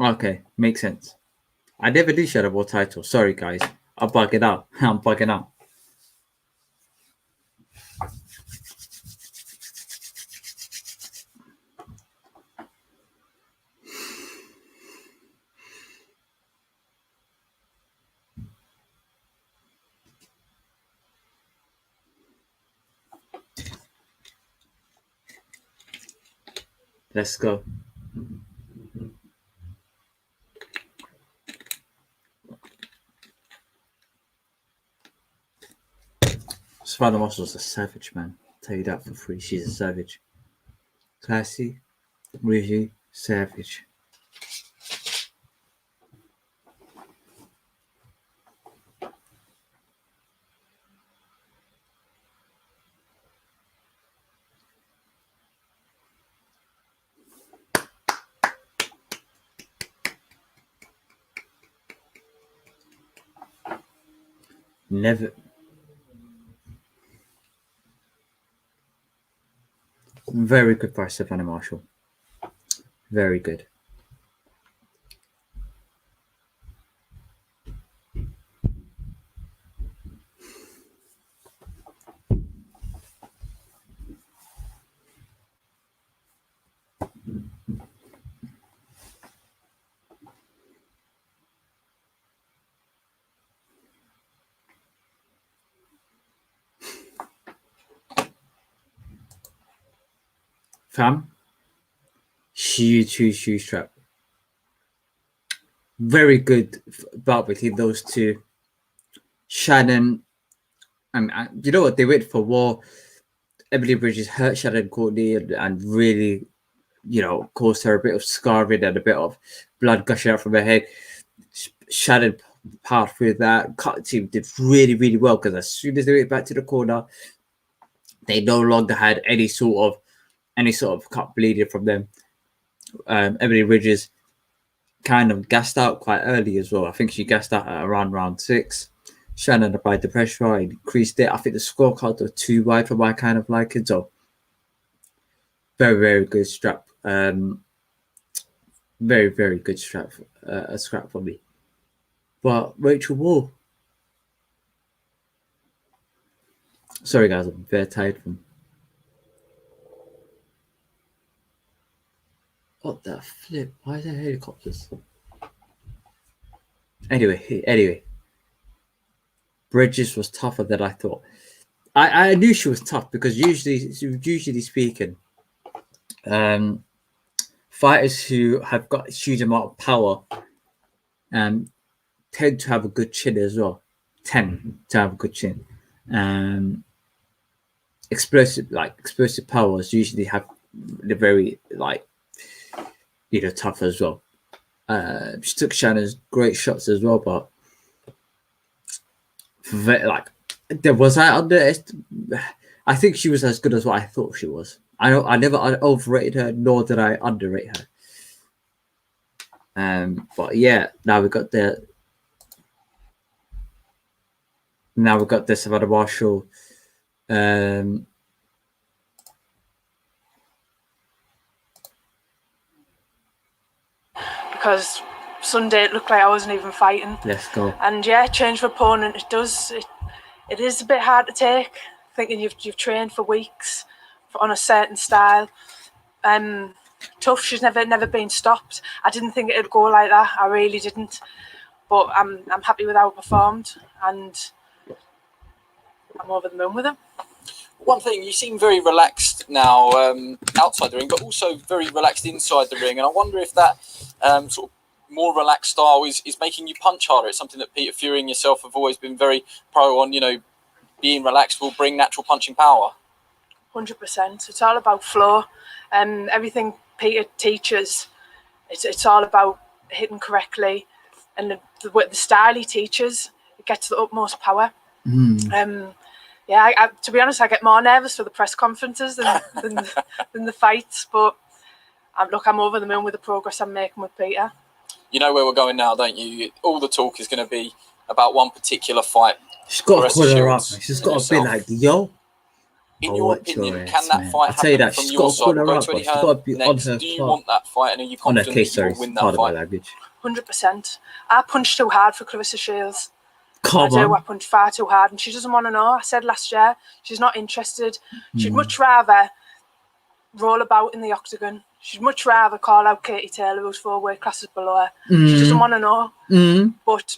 Okay, makes sense. I never knew she had a world title. Sorry, guys. I'm bugging out. I'm bugging out. Let's go. Savannah Marshall's a savage, man. I'll tell you that for free. She's a savage. Classy, witty, savage. Never. Very good by Savannah Marshall. Very good. Fam, huge strap. Very good bout between those two. Shannon, and you know what? They went for war. Emily Bridges hurt Shannon Courtney and really, caused her a bit of scarring and a bit of blood gushing out from her head. Shannon powered through that. Cut team did really well because as soon as they went back to the corner, they no longer had any sort of cut bleeding from them. Emily Bridges kind of gassed out quite early as well. I think she gassed out at around round 6. Shannon applied the pressure, increased it. I think the scorecards were too wide for my kind of liking. So very good strap. Very good strap. A scrap for me. But Rachel Wall. Sorry guys, I'm very tired from What the flip? Why are there helicopters? Anyway. Bridges was tougher than I thought. I knew she was tough because usually speaking, fighters who have got a huge amount of power tend to have a good chin as well. Tend to have a good chin. Explosive powers usually have the very tough as well. She took Shannon's great shots as well, but I think she was as good as what I thought she was. I never overrated her, nor did I underrate her. But yeah, now we got the Savannah Marshall. Because Sunday it looked like I wasn't even fighting. Let's go. And yeah, change of opponent. It is a bit hard to take. Thinking you've trained for weeks on a certain style. Tough. She's never been stopped. I didn't think it'd go like that. I really didn't. But I'm happy with how it performed, and I'm over the moon with him. One thing, you seem very relaxed now outside the ring, but also very relaxed inside the ring. And I wonder if that sort of more relaxed style is making you punch harder. It's something that Peter Fury and yourself have always been very pro on, being relaxed will bring natural punching power. 100%. It's all about flow. Everything Peter teaches, it's all about hitting correctly. And the style he teaches, it gets the utmost power. Yeah, to be honest, I get more nervous for the press conferences than the fights. But I'm over the moon with the progress I'm making with Peter. You know where we're going now, don't you? All the talk is going to be about one particular fight. She's got to call her up. She's got to be like, yo. In your opinion, can that fight happen from your side? We'll go to Eddie Hearn next. Do you want that fight, and are you confident that you will win that fight? 100%. I punched too hard for Clarissa Shields. I punched far too hard, and she doesn't want to know. I said last year she's not interested. She'd much rather roll about in the octagon. She'd much rather call out Katie Taylor, who's 4 weight classes below her. She doesn't want to know. But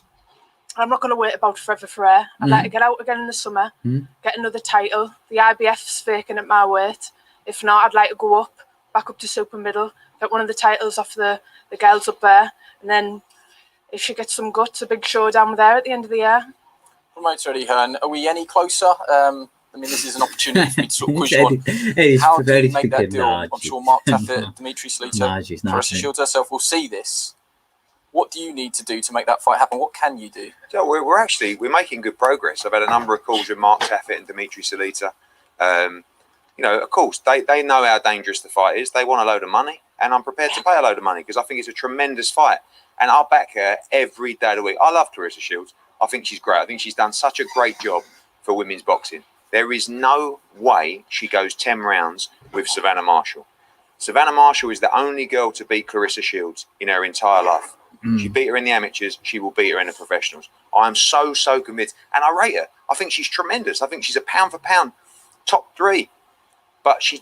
I'm not going to wait about forever for her. I'd like to get out again in the summer, get another title. The IBF's faking at my weight. If not, I'd like to go back up to super middle, get one of the titles off the girls up there, and then if she gets some guts, a big showdown with her at the end of the year. Promoter Eddie Hearn, are we any closer? This is an opportunity for me to sort of quiz you on. How do you make that deal? I'm sure Mark Taffet, Dimitri Salito, Clarissa Shields herself will see this. What do you need to do to make that fight happen? What can you do? So we're making good progress. I've had a number of calls with Mark Taffet and Dimitri Salita. Of course, they know how dangerous the fight is. They want a load of money, and I'm prepared to pay a load of money because I think it's a tremendous fight. And I'll back her every day of the week. I love Clarissa Shields. I think she's great. I think she's done such a great job for women's boxing. There is no way she goes 10 rounds with Savannah Marshall. Savannah Marshall is the only girl to beat Clarissa Shields in her entire life. She beat her in the amateurs. She will beat her in the professionals. I am so convinced. And I rate her. I think she's tremendous. I think she's a pound for pound top 3. But she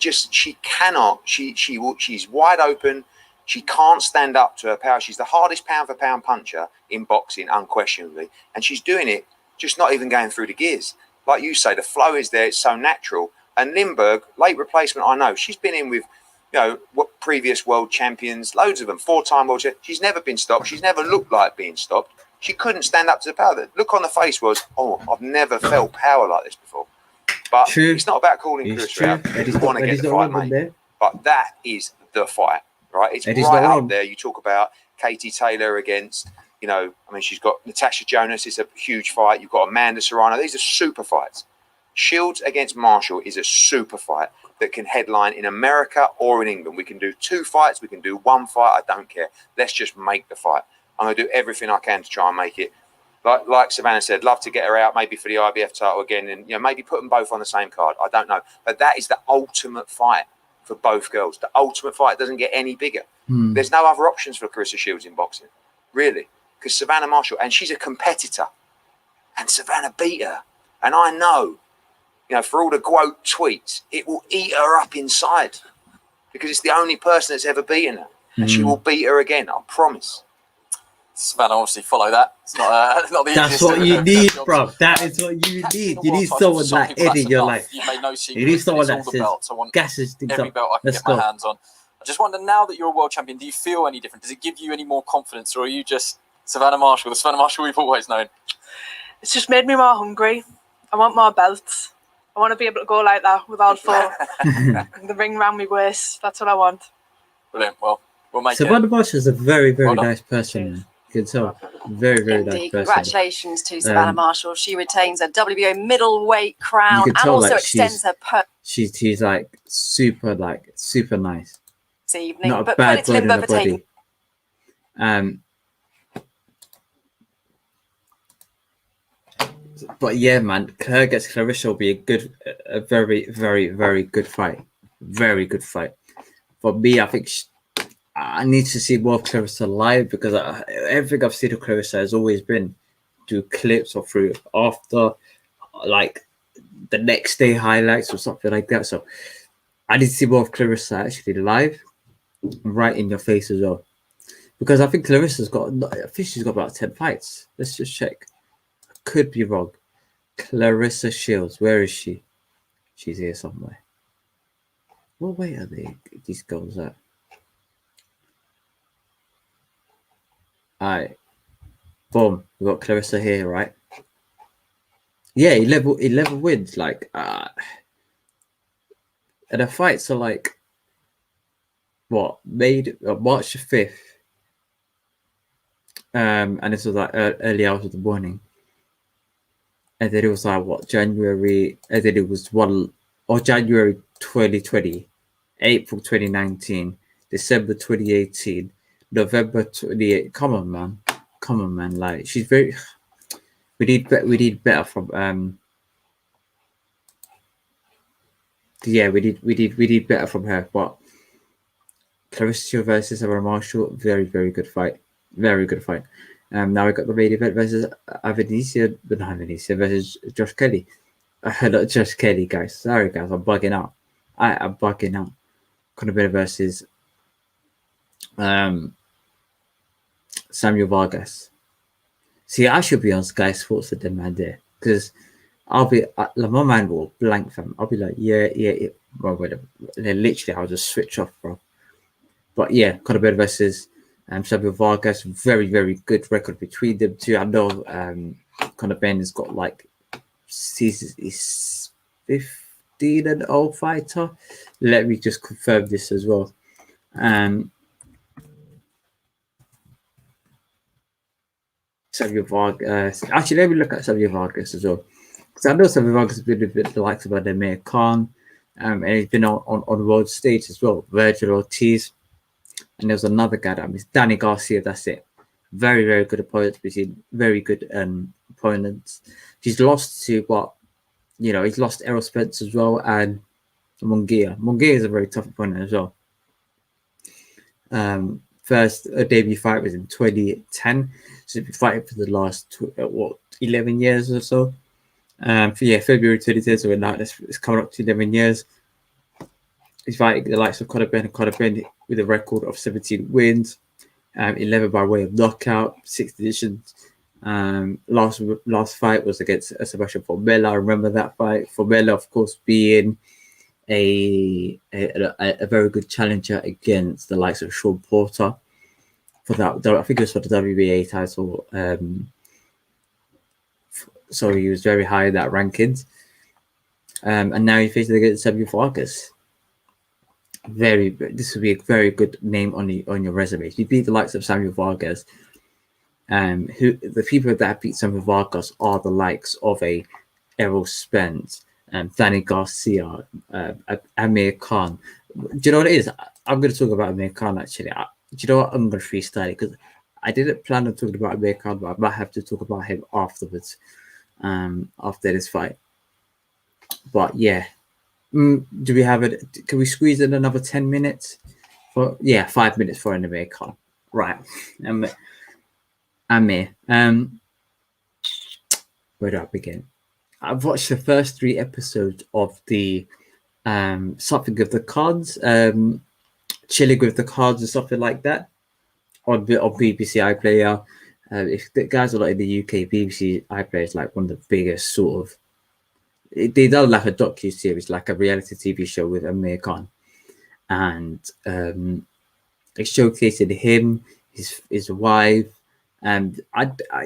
cannot. She's wide open. She can't stand up to her power. She's the hardest pound for pound puncher in boxing, unquestionably. And she's doing it just not even going through the gears. Like you say, the flow is there. It's so natural. And Lindbergh, late replacement, I know. She's been in with, previous world champions, loads of them, 4-time world champions. She's never been stopped. She's never looked like being stopped. She couldn't stand up to the power. The look on the face was, I've never felt power like this before. But it's not about calling Clarissa out. You want to get the fight, mate. But that is the fight. Right, it's right up there. You talk about Katie Taylor against, she's got Natasha Jonas. It's a huge fight. You've got Amanda Serrano. These are super fights. Shields against Marshall is a super fight that can headline in America or in England. We can do 2 fights. We can do 1 fight. I don't care. Let's just make the fight. I'm going to do everything I can to try and make it. Like Savannah said, love to get her out, maybe for the IBF title again, and maybe put them both on the same card. I don't know, but that is the ultimate fight for both girls. The ultimate fight doesn't get any bigger. There's no other options for Clarissa Shields in boxing, really, because Savannah Marshall, and she's a competitor, and Savannah beat her. And I know, for all the quote tweets, it will eat her up inside because it's the only person that's ever beaten her. and she will beat her again. I promise. Savannah, obviously follow that. It's not the That's easiest what you need, jobs. bro. That is what you need. You need Some someone like people, Eddie in your life. You've made no secret. You need someone it's all that the says, belts. I want gasses things every up. belt I can Let's get my go. hands on. I just wonder, now that you're a world champion, do you feel any different? Does it give you any more confidence, or are you just Savannah Marshall, the Savannah Marshall we've always known? It's just made me more hungry. I want more belts. I want to be able to go like that with all four. The ring round my waist. That's what I want. Brilliant. Well, we'll make Savannah it. Marshall is a very, very Well nice person. Man. You can tell. Very, very nice Indeed. person. Congratulations to Savannah Marshall. She retains a WBO middleweight crown can and tell, also like, extends her purse she's like super nice. this evening. Not a But bad credit to bird in him the for taking body. But yeah, man, her against Clarissa will be a very, very, very good fight. Very good fight. For me, I think I need to see more of Clarissa live, because everything I've seen of Clarissa has always been through clips or through after, like, the next day highlights or something like that. So I need to see more of Clarissa actually live, right in your face as well. Because I think she's got about 10 fights. Let's just check. Could be wrong. Clarissa Shields, where is she? She's here somewhere. What way are these girls at? Alright. Boom. We've got Clarissa here, right? Yeah, 11 wins. Like, and the fights are like, what, made March the 5th. And this was like early hours of the morning. And then it was like, what, January, and then it was January 2020, April 2019, December 2018, November 28. Come on, man. Like, she's very. We need better from. Yeah, we need better from her. But Clarissa versus Savannah Marshall, very, very good fight. Very good fight. Now we got the main event versus Avenesia versus Josh Kelly. Not Josh Kelly, guys. Sorry, guys. I'm bugging out. I'm bugging out. Conor Benn versus Samuel Vargas. See, I should be on Sky Sports with them, man, there. Because I'll be, like, my mind will blank, fam. I'll be like, yeah. Well, whatever. And then literally, I'll just switch off, bro. But yeah, Conor Benn versus Samuel Vargas, very, very good record between them two. I know Conor Benn has got like, he's 15-0 fighter. Let me just confirm this as well. Samuel Vargas. Actually, let me look at Samuel Vargas as well, because I know Samuel Vargas has been a bit the likes of Amir Khan, and he's been on the world stage as well. Virgil Ortiz. And there's another guy that is Danny Garcia. That's it. Very, very good opponents. Very good opponents. He's lost to he's lost Errol Spence as well, and Munguia. Munguia is a very tough opponent as well. First debut fight was in 2010. So he's been fighting for the last 11 years or so. February 2010. So now it's coming up to 11 years. He's fighting the likes of Conor Benn with a record of 17 wins, 11 by way of knockout, 6 decisions. Last fight was against Sebastian Formella. I remember that fight. Formella, of course, being a very good challenger against the likes of Sean Porter for that. I think it was for the WBA title. So he was very high in that rankings. And now he faces against Samuel Vargas. This would be a very good name on your resume. If you beat the likes of Samuel Vargas, who the people that beat Samuel Vargas are the likes of a Errol Spence, Danny Garcia, Amir Khan. Do you know what it is? I'm going to talk about Amir Khan actually. Do you know what? I'm going to freestyle it because I didn't plan on talking about Amir Khan, but I might have to talk about him afterwards, after this fight. But yeah. Do we have it? Can we squeeze in another 10 minutes? 5 minutes for an Amir Khan. Right. Amir. Where do I begin? I've watched the first 3 episodes of the Something of the Cards chilling with the cards and something like that on BBC iPlayer. If the guys are not in the UK, BBC iPlayer is like one of the biggest sort of. They done like a docu series, like a reality TV show with Amir Khan, and it's showcasing him, his wife, and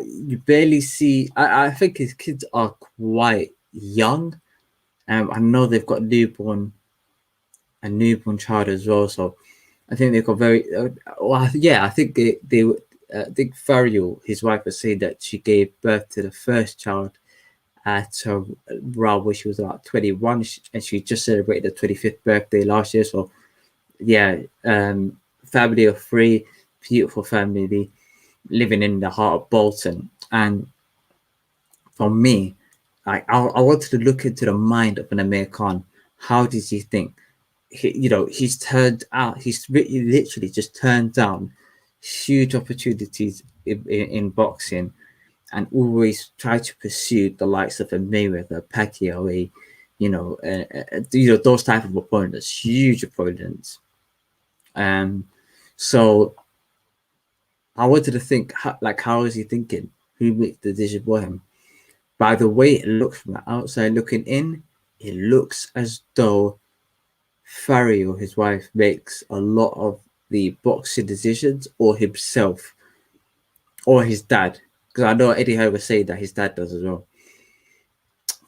you barely see. I think his kids are quite young. I know they've got a newborn child as well, so I think they've got very. I think I think Fariel, his wife, was saying that she gave birth to the first child at around when she was about 21, and she just celebrated the 25th birthday last year. So, yeah, family of three, beautiful family living in the heart of Bolton. And for me, I wanted to look into the mind of an Amir Khan. How does he think? He's literally just turned down huge opportunities in boxing, and always try to pursue the likes of a Mayweather, Pacquiao, those type of opponents, huge opponents. So I wanted to think, how is he thinking? Who makes the decision for him? By the way it looks from the outside looking in, it looks as though Fariel, his wife, makes a lot of the boxing decisions, or himself, or his dad. Because I know Eddie Hearn was saying that his dad does as well.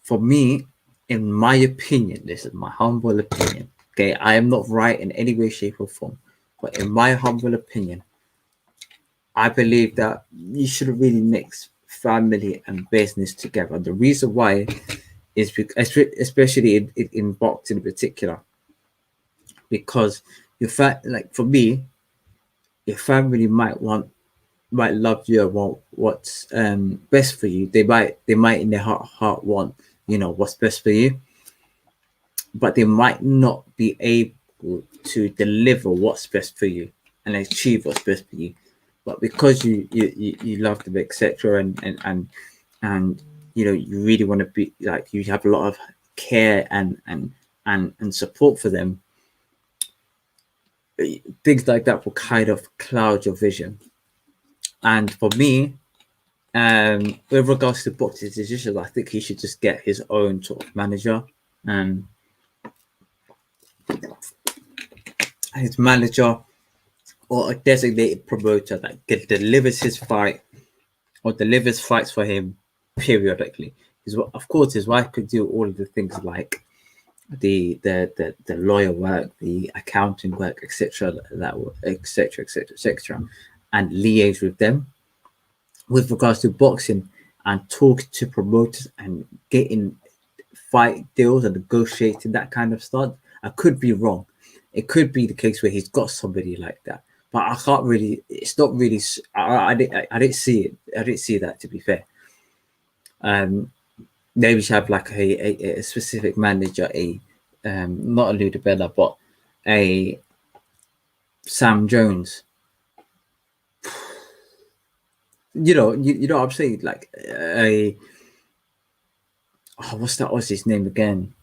For me, in my opinion, this is my humble opinion. Okay, I am not right in any way, shape, or form. But in my humble opinion, I believe that you shouldn't really mix family and business together. The reason why is because, especially in boxing in particular, because for me, your family might love you or want what's best for you. They might in their heart want what's best for you, but they might not be able to deliver what's best for you and achieve what's best for you. But because you love them, etc., and you really want to be like, you have a lot of care and support for them, things like that will kind of cloud your vision. And for me, with regards to boxing decisions, I think he should just get his own sort of manager, or a designated promoter that delivers his fight or delivers fights for him periodically. Of course, his wife could do all of the things like the lawyer work, the accounting work, etc., and liaise with them. With regards to boxing, and talk to promoters and getting fight deals and negotiating that kind of stuff, I could be wrong. It could be the case where he's got somebody like that, but I can't really. It's not really. I didn't see it. I didn't see that, to be fair. Maybe should have like a specific manager, not a Ludabella, but a Sam Jones. You know what I'm saying? Like what's his name again?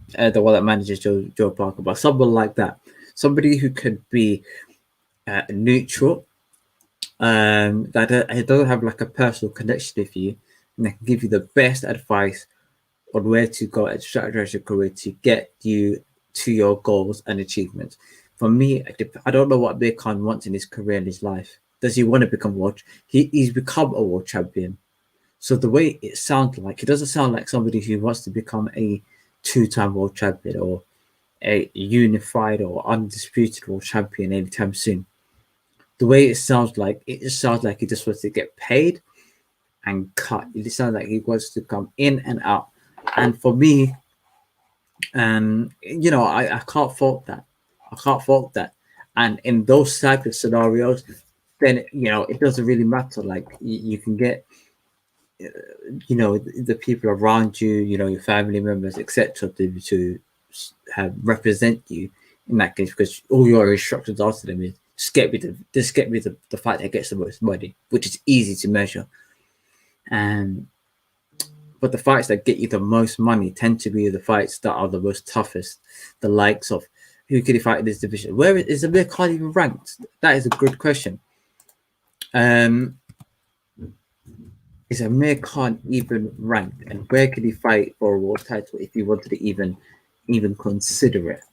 The one that manages Joe Parker, but someone like that, somebody who could be neutral, that doesn't have like a personal connection with you, and they can give you the best advice on where to go and strategize your career to get you to your goals and achievements. For me, I don't know what Amir Khan wants in his career and his life. Does he want to become world? He's become a world champion. So the way it sounds like, it doesn't sound like somebody who wants to become a 2-time world champion or a unified or undisputed world champion anytime soon. The way it sounds like he just wants to get paid and cut. It just sounds like he wants to come in and out. And for me, I can't fault that. And in those type of scenarios, then it doesn't really matter. Like you can get the people around you, your family members, etc., to have represent you in that case, because all your instructions are to them is just get me the fight that gets the most money, which is easy to measure. But the fights that get you the most money tend to be the fights that are the most toughest, the likes of Who could he fight in this division? Where is Amir Khan even ranked? That is a good question. Is Amir Khan even ranked, and where could he fight for a world title if he wanted to even consider it?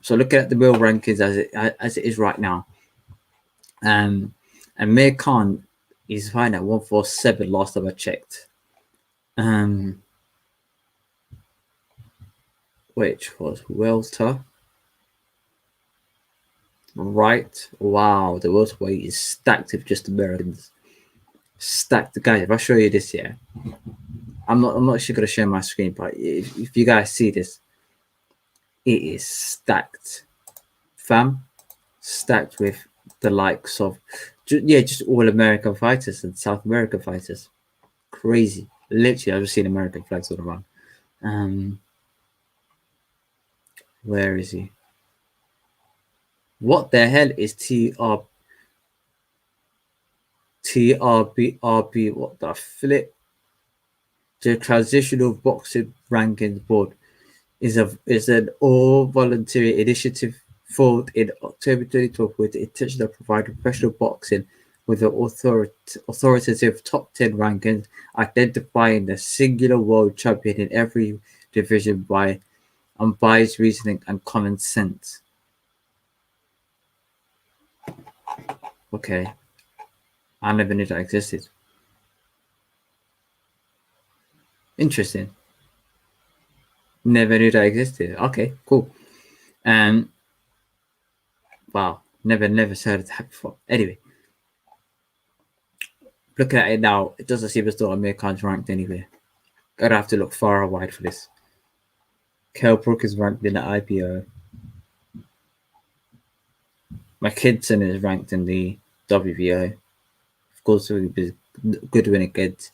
So looking at the world rankings as it is right now, Amir Khan is fine at 147 last time I checked. Which was welter. Right. Wow, the welterweight is stacked with just Americans. Stacked, guys. If I show you this here, I'm not actually gonna share my screen, but if you guys see this, it is stacked, fam. Stacked with the likes of just all American fighters and South American fighters. Crazy. Literally, I've just seen American flags all around. Where is he? What the hell is TRBRB? What the flip? The Transitional Boxing Rankings Board is an all-voluntary initiative formed in October 2012 with the intention of providing professional boxing with an authoritative top 10 rankings, identifying the singular world champion in every division by unbiased reasoning and common sense. Okay. I never knew that existed. Interesting. Never knew that existed. Okay, cool. Wow, never heard of that before. Anyway, looking at it now, it doesn't seem as though Amir Khan's ranked anywhere. I'd have to look far and wide for this. Kell Brook is ranked in the IPO. McKinson is ranked in the WBO. Of course, it would be good win against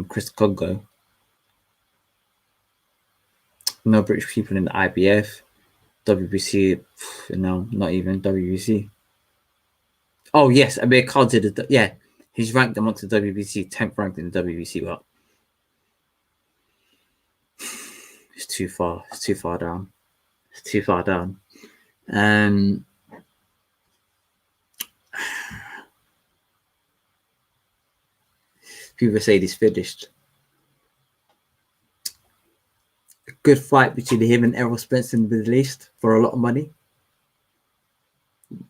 Chris Congo. No British people in the IBF. WBC, no, not even WBC. Oh, yes, Amir Khan did it. Yeah, he's ranked amongst the WBC, 10th ranked in the WBC. Well, it's too far. It's too far down. It's too far down. People say he's finished. A good fight between him and Errol Spence in the Middle East for a lot of money.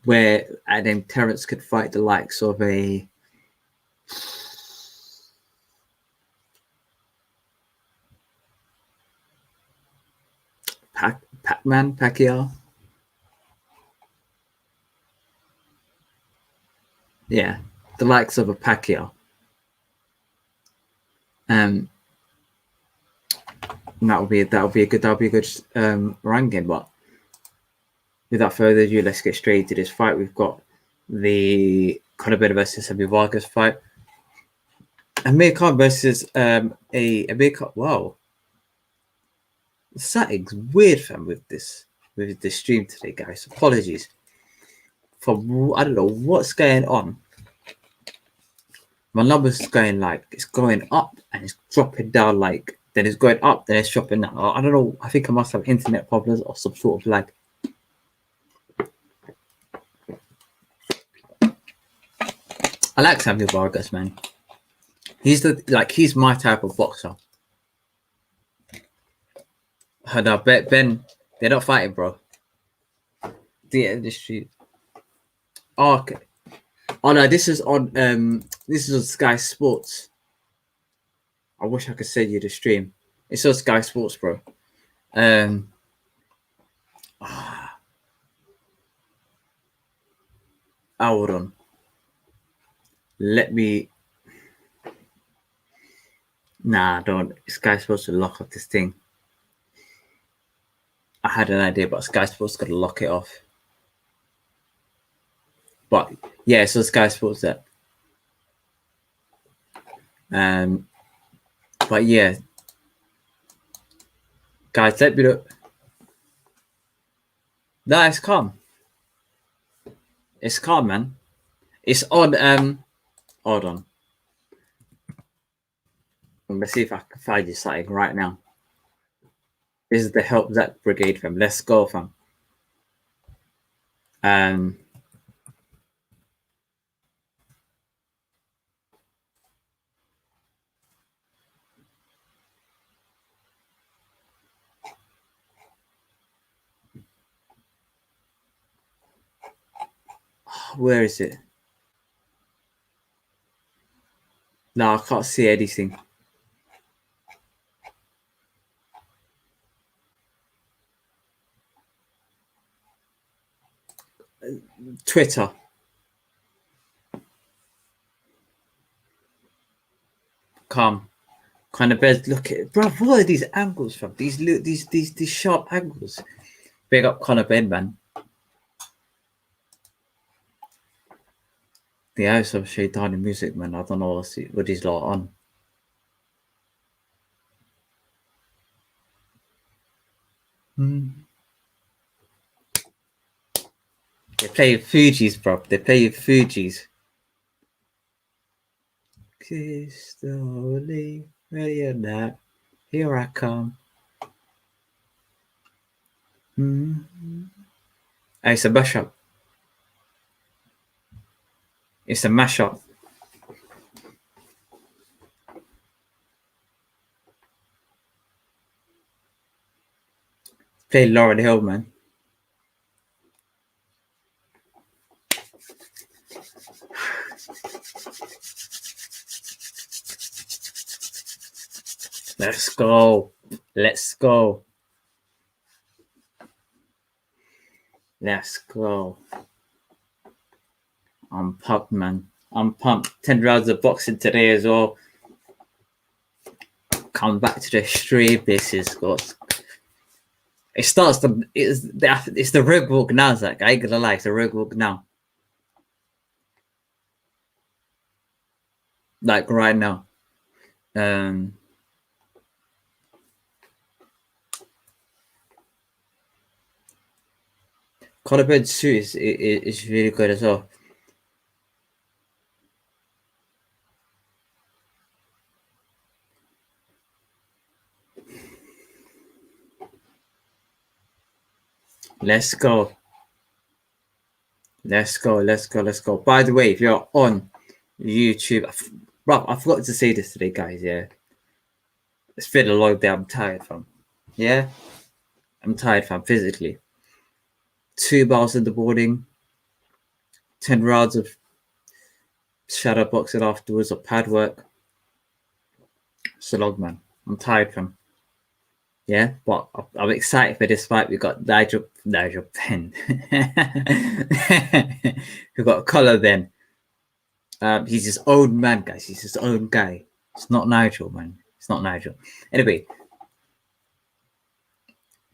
And then Terence could fight the likes of a Pacquiao. Yeah, the likes of a Pacquiao. And that'll be a good ranking. But without further ado, let's get straight into this fight. We've got the Conor Benn versus Vargas fight. Amir Khan versus Amir Khan. Wow, something's weird, fam, with this stream today, guys. Apologies for I don't know what's going on. My numbers is going it's going up and it's dropping down, then it's going up, then it's dropping down. I don't know. I think I must have internet problems or some sort of lag. I like Samuel Vargas, man. He's my type of boxer. No, Ben, they're not fighting, bro. The industry. Oh, okay. Oh no, this is on Sky Sports. I wish I could send you the stream. It's on Sky Sports, bro. Hold on. Let me. Nah, don't. Sky Sports will lock up this thing. I had an idea, but Sky Sports got to lock it off. But yeah, so Sky Sports that. But yeah, guys, let me know. No, it's calm. It's calm, man. It's on. Hold on. Let's see if I can find you something right now. This is the Help Zach Brigade, fam. Let's go, fam. Where is it? No, I can't see anything. Twitter. Come. Kind of bed. Look at it. Bro, what are these angles from? These sharp angles. Big up Conor Benn, man. The house of Shaitani music, man. I don't know what he's like on. They play Fugees, bro. They play Fugees. Slowly, ready or not, here I come. It's a mashup. It's a mashup. Play Lauryn Hill, man. Let's go. Let's go. Let's go. I'm pumped, man. I'm pumped. 10 rounds of boxing today as well. Come back to the stream. This is good. It starts it's the road walk now, Zach. I ain't gonna lie, it's the road walk now. Like right now. Conor Benn's suit is really good as well. Let's go. Let's go. Let's go. Let's go. By the way, if you're on YouTube, bro, I forgot to say this today, guys. Yeah, it's been a long day. I'm tired, fam. Yeah, I'm tired, fam. Physically, 2 bars in the morning, 10 rounds of shadow boxing afterwards or pad work. It's a long, man. I'm tired, fam. Yeah, but I'm excited for this fight. We got Nigel Benn. We got Conor Benn. He's his own man, guys. He's his own guy. It's not Nigel, man. It's not Nigel. Anyway,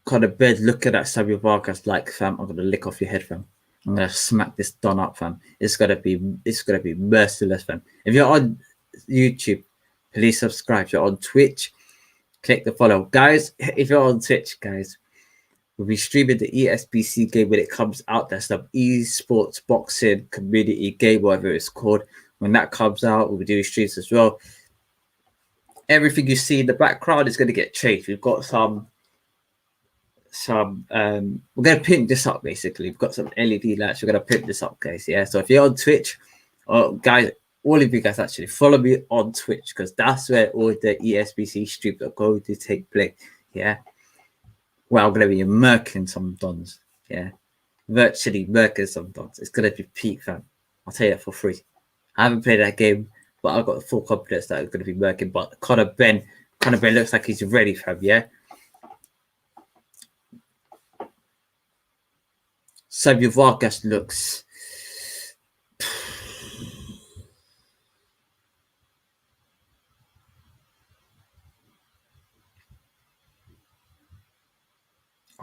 Conor Benn looking at Samuel Vargas like, fam, I'm gonna lick off your head, fam. I'm gonna smack this don up, fam. It's gonna be merciless, fam. If you're on YouTube, please subscribe. If you're on Twitch, click the follow, guys. If you're on Twitch, guys, we'll be streaming the ESBC game when it comes out. That's the esports boxing community game, whatever it's called. When that comes out, we'll be doing streams as well. Everything you see in the background is going to get changed. We've got some we're going to pimp this up, basically. We've got some LED lights. We're going to pimp this up, guys. Yeah, so if you're on Twitch, guys, all of you guys actually follow me on Twitch, because that's where all the ESBC streams are going to take place. Yeah, well, I'm going to be murking some dons. Yeah, virtually murking some dons. It's going to be peak, fam. I'll tell you that for free. I haven't played that game, but I've got full confidence that it's going to be murking. But Conor Benn looks like he's ready, fam. Yeah. Samuel Vargas looks.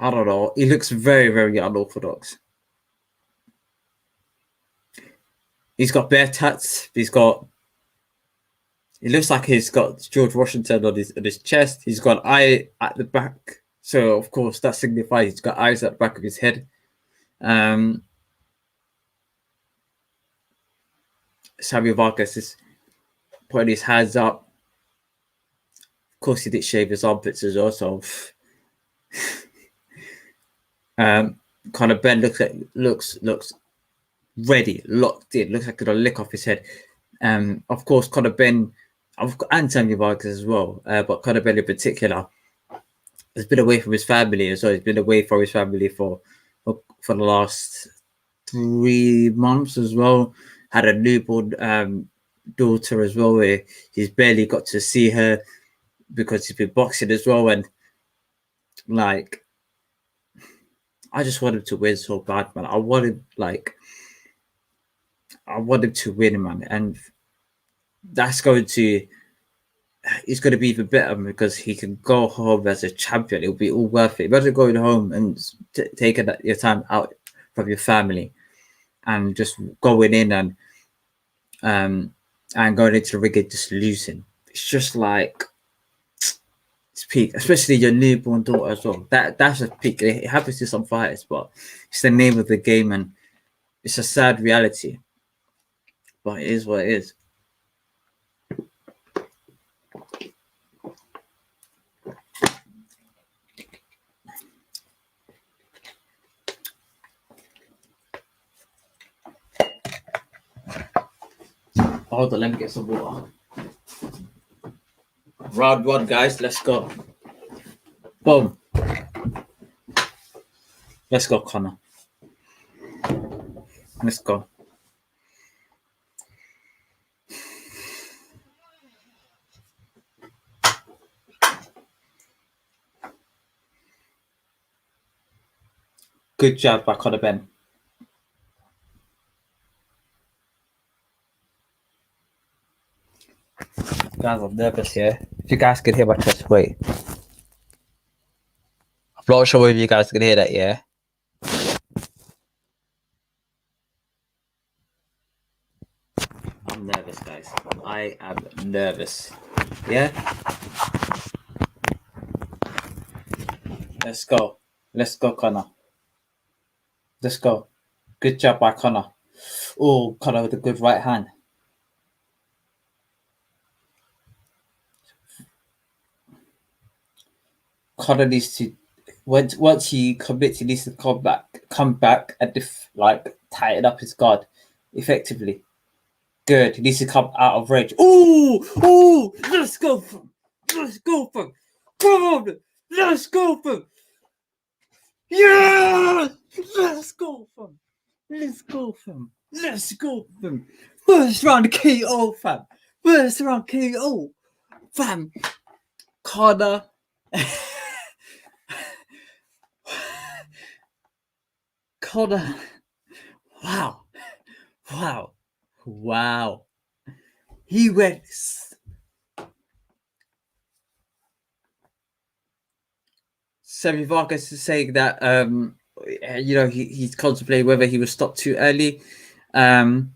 I don't know. He looks very, very unorthodox. He's got bare tats. It looks like he's got George Washington on his chest. He's got an eye at the back. So, of course, that signifies he's got eyes at the back of his head. Samuel Vargas is putting his hands up. Of course, he did shave his armpits as well. So, Conor Benn looks ready, locked in. Looks like he's gonna lick off his head. Of course, Conor Benn, and Sammy Vargas as well. But Conor Benn in particular has been away from his family as well. He's been away from his family for the last 3 months as well. Had a newborn daughter as well, where he's barely got to see her because he's been boxing as well. And like, I just want him to win so bad, man. I want him to win, man. And that's it's going to be even better because he can go home as a champion. It'll be all worth it. Imagine going home and taking your time out from your family and just going in and going into the ring and just losing. It's just like, it's peak, especially your newborn daughter as well. That's a peak. It happens to some fighters, but it's the name of the game, and it's a sad reality. But it is what it is. Hold on, let me get some water. Round 1, guys. Let's go. Boom. Let's go, Conor. Let's go. Good job by Conor Benn. Guys, I'm nervous here. If you guys can hear my chest, wait. I'm not sure if you guys can hear that, yeah? I'm nervous, guys. I am nervous. Yeah? Let's go. Let's go, Conor. Let's go. Good job by Conor. Oh, Conor with a good right hand. Conor needs to, once he commits, he needs to come back and tighten up his guard effectively. Good. He needs to come out of range. Ooh, let's go for him. Come on, let's go for him. Yeah, let's go for him. First round KO, fam. Fam. Conor. Conor. Wow. He went. Sammy Vargas is saying that he's contemplating whether he was stopped too early. But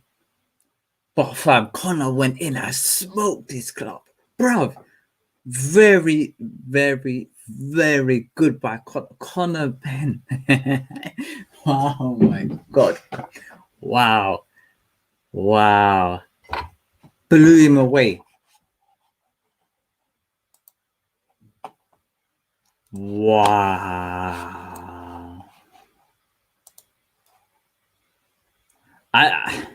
fam, Conor went in and smoked his club. Bruv. Very, very, very good by Conor Benn. Oh my God. Wow. Blew him away. Wow. I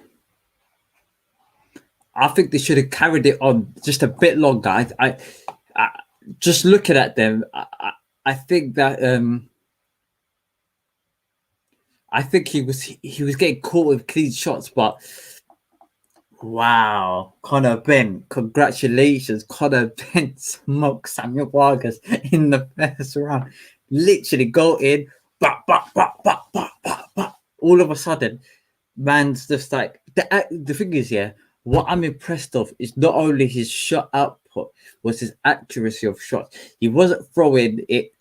think they should have carried it on just a bit longer. I just looking at them, I think that I think he was getting caught with clean shots, but wow, Conor Benn, congratulations. Conor Benn smoked Samuel Vargas in the first round. Literally go in, bop. All of a sudden, man's just like, the thing is, yeah, what I'm impressed of is not only his shot output, was his accuracy of shots. He wasn't throwing it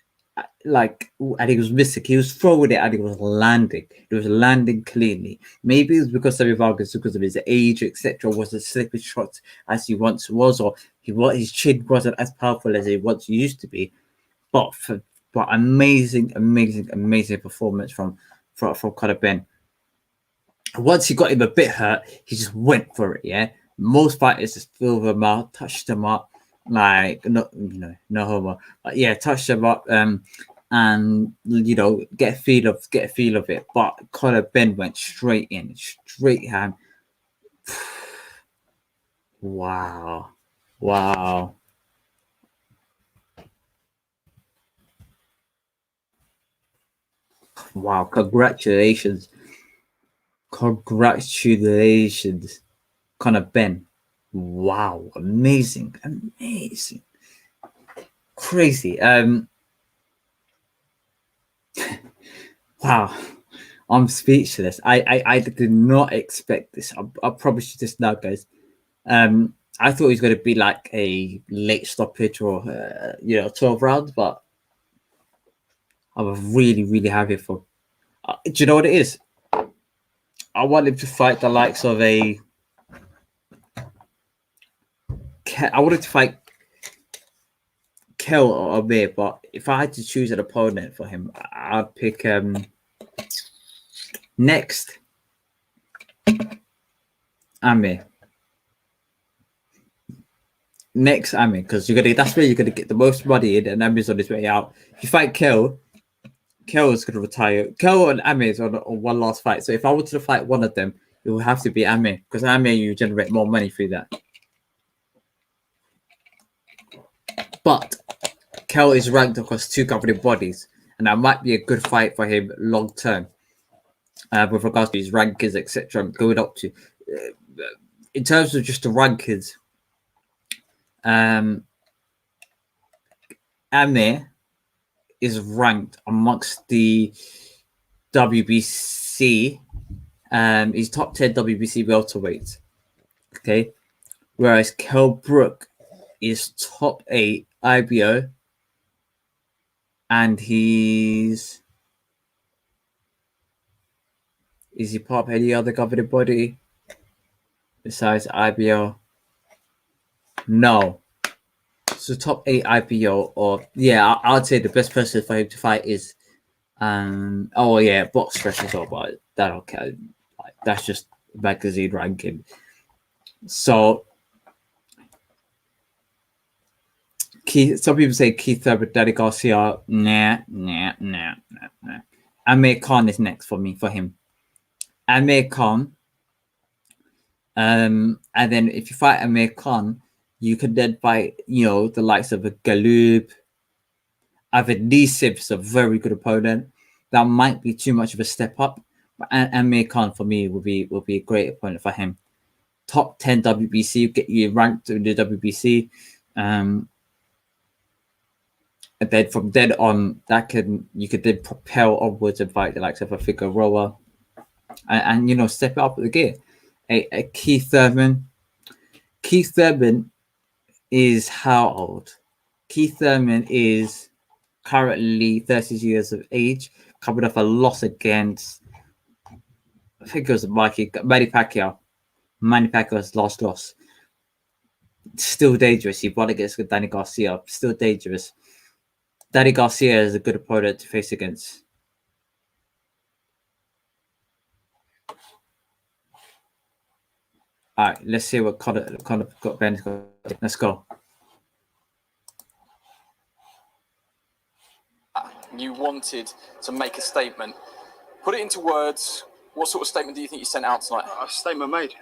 and he was missing. He was throwing it and he was landing. He was landing cleanly. Maybe it was because Sammy Vargas, because of his age, etc., wasn't slipping shots as he once was, or his chin wasn't as powerful as he once used to be. But amazing performance from Conor Benn. Once he got him a bit hurt, he just went for it. Yeah, most fighters just feel them out, touched them up, no homo, but yeah, touched them up, and get a feel of it. But Benn went straight hand. Wow. Congratulations, Benn. Wow, amazing, crazy. Wow, I'm speechless. I did not expect this. I promise you this now, guys. I thought he was going to be like a late stoppage or 12 rounds, but I'm really happy for. Do you know what it is? I want him to fight the likes of I wanted to fight Kel or Amir, but if I had to choose an opponent for him, I'd pick next Amir. Because that's where you're gonna get the most money in, and Amir's on his way out. If you fight Kel is gonna retire. Kel and Amir is on one last fight. So if I wanted to fight one of them, it would have to be Amir, because Amir, you generate more money through that. But Kel is ranked across 2 governing bodies, and that might be a good fight for him long term, with regards to his rankings, etc. Going up to, in terms of just the rankings, Amir is ranked amongst the WBC. He's top 10 WBC welterweight. Okay, whereas Kell Brook is top 8 IBO, and is he part of any other governing body besides IBO? No. So top 8 IPO, or I'd say the best person for him to fight is box fresh as well, but that don't count. Like, that's just magazine ranking. So some people say Keith Thurman, Danny Garcia. Nah. Amir Khan is next for him. Amir Khan. And then if you fight Amir Khan, you could then fight, the likes of a Galoob. Avid Nisib is a very good opponent. That might be too much of a step up, but Amir Khan for me will be a great opponent for him. Top 10 WBC, get you ranked in the WBC, and then from then on, you could then propel onwards and fight the likes of a Figueroa, and step it up the gear. A Keith Thurman. Keith Thurman is how old? Keith Thurman is currently 30 years of age, coming off a loss against, I think it was Manny Pacquiao. Manny Pacquiao's last loss. Still dangerous. He won against Danny Garcia. Still dangerous. Danny Garcia is a good opponent to face against. All right, let's see what Conor got. Ben's got. Let's go. You wanted to make a statement. Put it into words. What sort of statement do you think you sent out tonight? A statement made.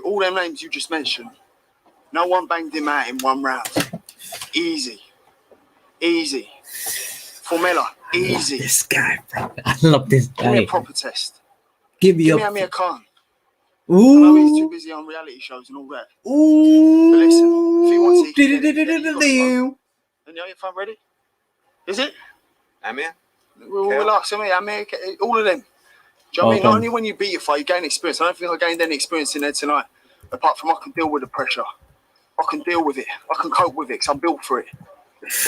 All them names you just mentioned, no one banged him out in one round. Easy. Formula. Easy. This guy, bro. I love this guy. Give me a proper test. Give me Amir Khan. Ooh. I know he's too busy on reality shows and all that. Ooh. But listen, if he wants to, and you if I'm ready, is it? Amir? We'll ask him, Amir, all of them. Do you know what I mean? Not only when you beat your fight, you gain experience. I don't think I gained any experience in there tonight, apart from I can deal with the pressure. I can deal with it. I can cope with it because I'm built for it.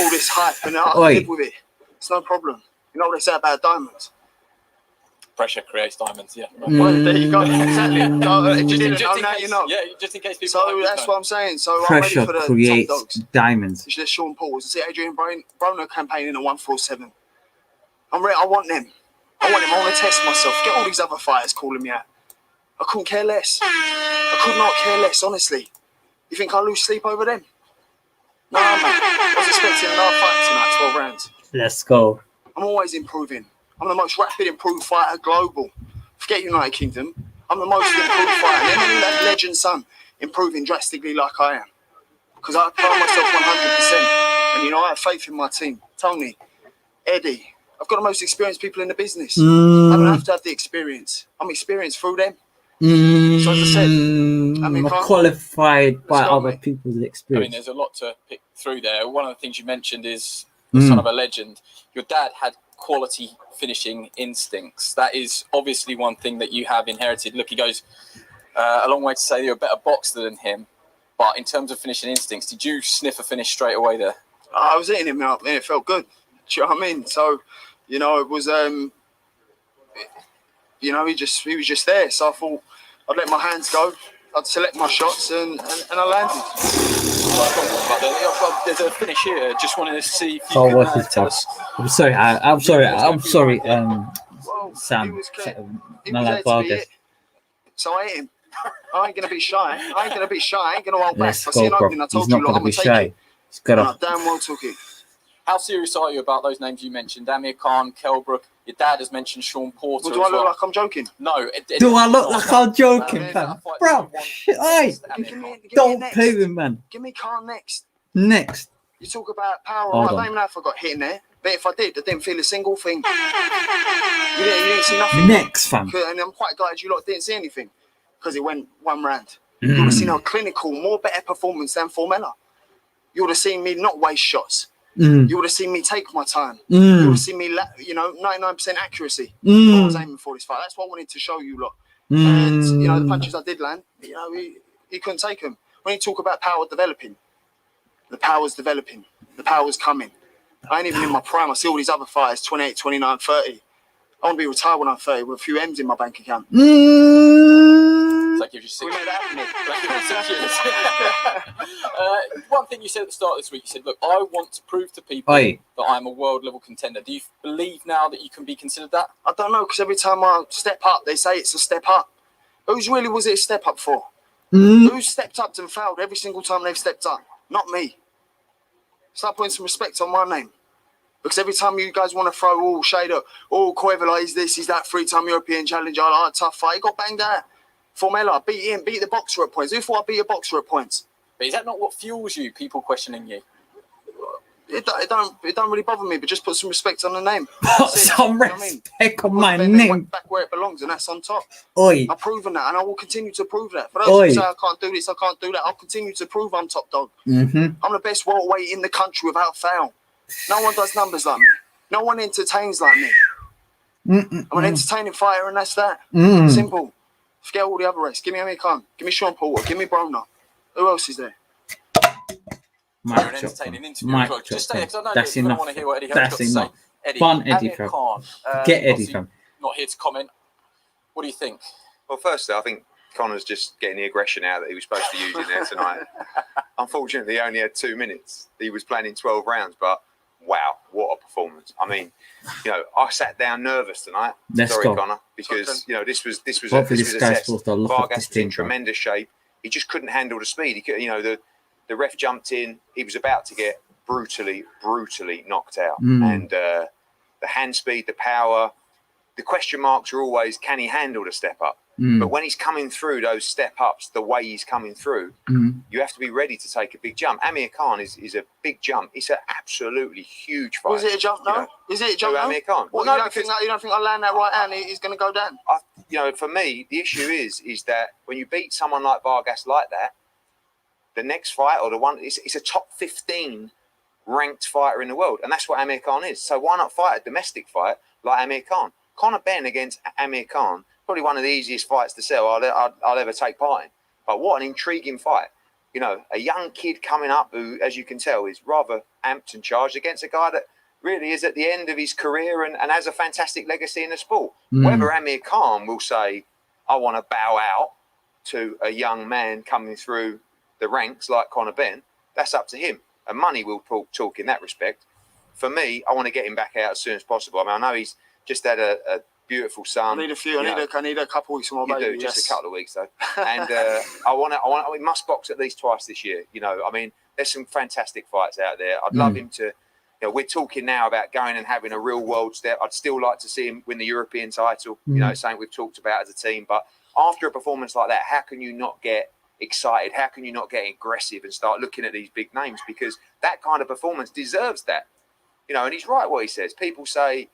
All this hype and I can live with it. It's no problem. You know what they say about diamonds? Pressure creates diamonds, yeah. Right. Well, there you go. Exactly. Just in case people. So that's what I'm saying. So Pressure I'm ready for the creates top dogs. diamonds. There's Sean Paul. See Adrian Broner campaigning at 147. I'm ready. I want them. I want to test myself. Get all these other fighters calling me out. I couldn't care less. I could not care less, honestly. You think I'll lose sleep over them? No, man. I was expecting another fight tonight, 12 rounds. Let's go. I'm always improving. I'm the most rapid improved fighter global. Forget United Kingdom. I'm the most improved fighter. Them and that legend son improving drastically like I am. Because I apply myself 100%. And, you know, I have faith in my team. Tony, Eddie, I've got the most experienced people in the business. I don't have to have the experience. I'm experienced through them. So as I said, I'm qualified by other mate. people's I experience. mean, there's a lot to pick through there. One of the things you mentioned is the son of a legend. Your dad had quality finishing instincts. That is obviously one thing that you have inherited. Look, he goes a long way to say you're a better boxer than him. But in terms of finishing instincts, did you sniff a finish straight away there? I was hitting him up and it felt good. Do you know what I mean? So, you know, it was, you know, he was just there. So I thought I'd let my hands go. I'd select my shots and I landed. But there's a finish here. Just wanted to see if you Oh, can what's his tell job? us. I'm sorry. I'm sorry. Well, Sam. he No, was there like to be Vargas. hit. So I hit him. I ain't going to be shy. I ain't going to be shy. I ain't going to hold back. Let's I see an go, bro. opening. I He's told not you, going look, to I'm be going to take shy. it. He's got And I to. damn well took it. How serious are you about those names you mentioned? Amir Khan, Kelbrook. Your dad has mentioned Sean Porter. Well, do I look like I'm joking? No. Do I look like I'm joking, fam? Bro, hey, don't play with man. Give me Khan next. Next. You talk about power. Hold I on. don't even know if I got hit in there. But if I did, I didn't feel a single thing. You didn't see nothing. Next, fam. And I'm quite glad you lot didn't see anything. Because it went one round. You would have seen a clinical, more better performance than Formella. You would have seen me not waste shots. You would have seen me take my time. You would have seen me, 99% accuracy. What I was aiming for this fight. That's what I wanted to show you lot. And, you know, the punches I did land, you know, he couldn't take them. When you talk about power developing, the power's developing. The power's coming. I ain't even in my prime. I see all these other fighters, 28, 29, 30. I want to be retired when I'm 30 with a few M's in my bank account. So that gives you 6 We made that happen. That gives you 6 years. One thing you said at the start of this week, you said, look, I want to prove to people that I'm a world level contender. Do you believe now that you can be considered that? I don't know, because every time I step up, they say it's a step up. Who's really was it a step up for? Who's stepped up and failed every single time they've stepped up? Not me. Start putting some respect on my name. Because every time you guys want to throw all shade up, Koivula is this, he's that 3-time European challenger, tough fight, he got banged out. Formella, beat him, beat the boxer at points. Who thought I'd beat a boxer at points? But is that not what fuels you, people questioning you? It don't really bother me, but just put some respect on the name. Put some respect on my name. Back where it belongs, and that's on top. Oi. I've proven that, and I will continue to prove that. For those who say I can't do this, I can't do that, I'll continue to prove I'm top dog. I'm the best welterweight in the country without fail. No one does numbers like me. No one entertains like me. I'm an entertaining fighter, and that's that. Simple. Forget all the other race. Give me Amir Khan. Give me Sean Porter. Give me Broner. Who else is there? You're an entertaining interview. Just stay there, because I know That's you enough. want to hear what Eddie has That's got to say. enough. Eddie, Fun Eddie, Amir fam. Khan, Get Eddie, obviously fam. Not here to comment. What do you think? Well, firstly, I think Connor's just getting the aggression out that he was supposed to use in there tonight. Unfortunately, he only had 2 minutes. He was planning 12 rounds, but wow, what a performance. I mean, you know, I sat down nervous tonight. Sorry, Connor, because, you know, this was a test. Vargas was in tremendous shape. He just couldn't handle the speed. He could, you know, the ref jumped in. He was about to get brutally knocked out. And the hand speed, the power, the question marks are always, can he handle the step up? But when he's coming through those step ups, the way he's coming through, you have to be ready to take a big jump. Amir Khan is a big jump. It's an absolutely huge fight. Was it a jump? No. Is it a jump? Amir Khan. Well, no, you don't think I land that right hand, he's going to go down? You know, for me, the issue is that when you beat someone like Vargas like that, the next fight or the one, it's a top 15 ranked fighter in the world, and that's what Amir Khan is. So why not fight a domestic fight like Amir Khan? Conor Benn against Amir Khan, probably one of the easiest fights to sell I'll ever take part in. But what an intriguing fight. You know, a young kid coming up who, as you can tell, is rather amped and charged against a guy that really is at the end of his career and has a fantastic legacy in the sport. Whether Amir Khan will say, I want to bow out to a young man coming through the ranks like Conor Benn, that's up to him. And money will talk in that respect. For me, I want to get him back out as soon as possible. I mean, I know he's just had a beautiful son. I need a few. I need a couple weeks more. You do, just a couple of weeks though. And we must box at least twice this year. You know, I mean, there's some fantastic fights out there. I'd love him to You know, we're talking now about going and having a real world step. I'd still like to see him win the European title. You know, it's something we've talked about as a team. But after a performance like that, how can you not get excited? How can you not get aggressive and start looking at these big names? Because that kind of performance deserves that. You know, and he's right what he says. People say,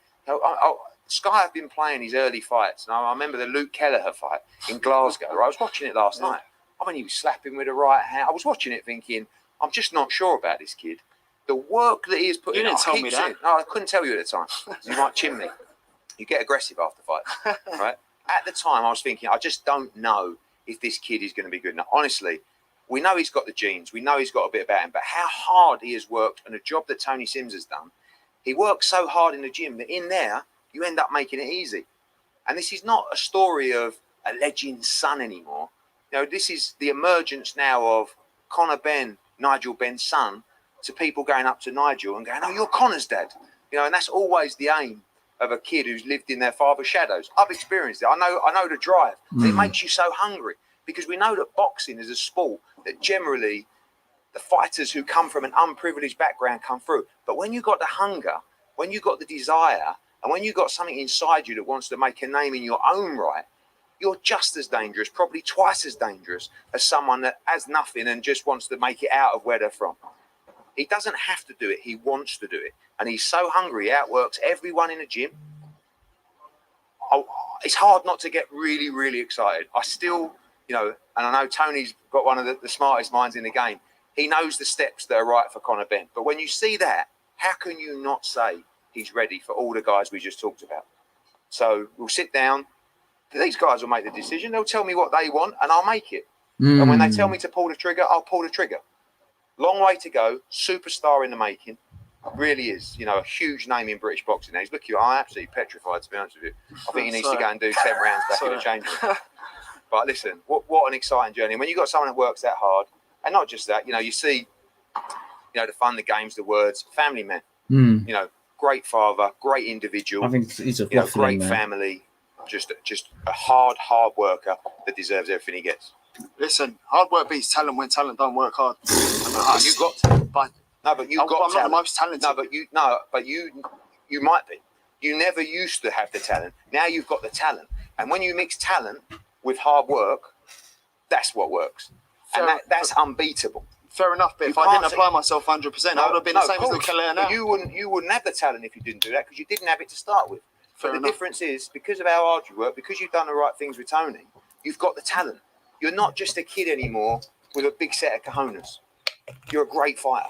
Sky have been playing his early fights. And I remember the Luke Kelleher fight in Glasgow. I was watching it last night. I mean, he was slapping with the right hand. I was watching it thinking, I'm just not sure about this kid. The work that he has put in. You didn't tell me that. No, I couldn't tell you at the time. You might chin me. You get aggressive after fights, right? At the time, I was thinking, I just don't know if this kid is going to be good enough. Honestly, we know he's got the genes. We know he's got a bit about him. But how hard he has worked and the job that Tony Sims has done, he works so hard in the gym that in there, you end up making it easy. And this is not a story of a legend's son anymore. You know, this is the emergence now of Conor Benn, Nigel Benn's son, to people going up to Nigel and going, oh, you're Conor's dad. You know, and that's always the aim of a kid who's lived in their father's shadows. I've experienced it. I know the drive. It makes you so hungry because we know that boxing is a sport that generally the fighters who come from an unprivileged background come through. But when you got the hunger, when you got the desire, and when you got something inside you that wants to make a name in your own right, you're just as dangerous, probably twice as dangerous as someone that has nothing and just wants to make it out of where they're from. He doesn't have to do it. He wants to do it. And he's so hungry. He outworks everyone in the gym. It's hard not to get really, really excited. I still, you know, and I know Tony's got one of the smartest minds in the game. He knows the steps that are right for Conor Benn. But when you see that, how can you not say he's ready for all the guys we just talked about? So we'll sit down. These guys will make the decision. They'll tell me what they want and I'll make it. And when they tell me to pull the trigger, I'll pull the trigger. Long way to go. Superstar in the making. Really is. You know, a huge name in British boxing now. He's looking, I'm absolutely petrified, to be honest with you. I think he needs to go and do 10 rounds back in the change room. But listen, what an exciting journey. When you've got someone that works that hard, and not just that, you know, you see, you know, the fun, the games, the words, family man. You know, great father, great individual. I think he's a great family. Just a hard worker that deserves everything he gets. Listen, hard work beats talent when talent don't work hard. You got talent. But I'm not the most talented. But you might be. You never used to have the talent. Now you've got the talent. And when you mix talent with hard work, that's what works. And that's unbeatable. Fair enough, but if I didn't apply myself 100%, I would have been the same as the killer now. You wouldn't have the talent if you didn't do that because you didn't have it to start with. But the difference is, because of how hard you work, because you've done the right things with Tony, you've got the talent. You're not just a kid anymore with a big set of cojones. You're a great fighter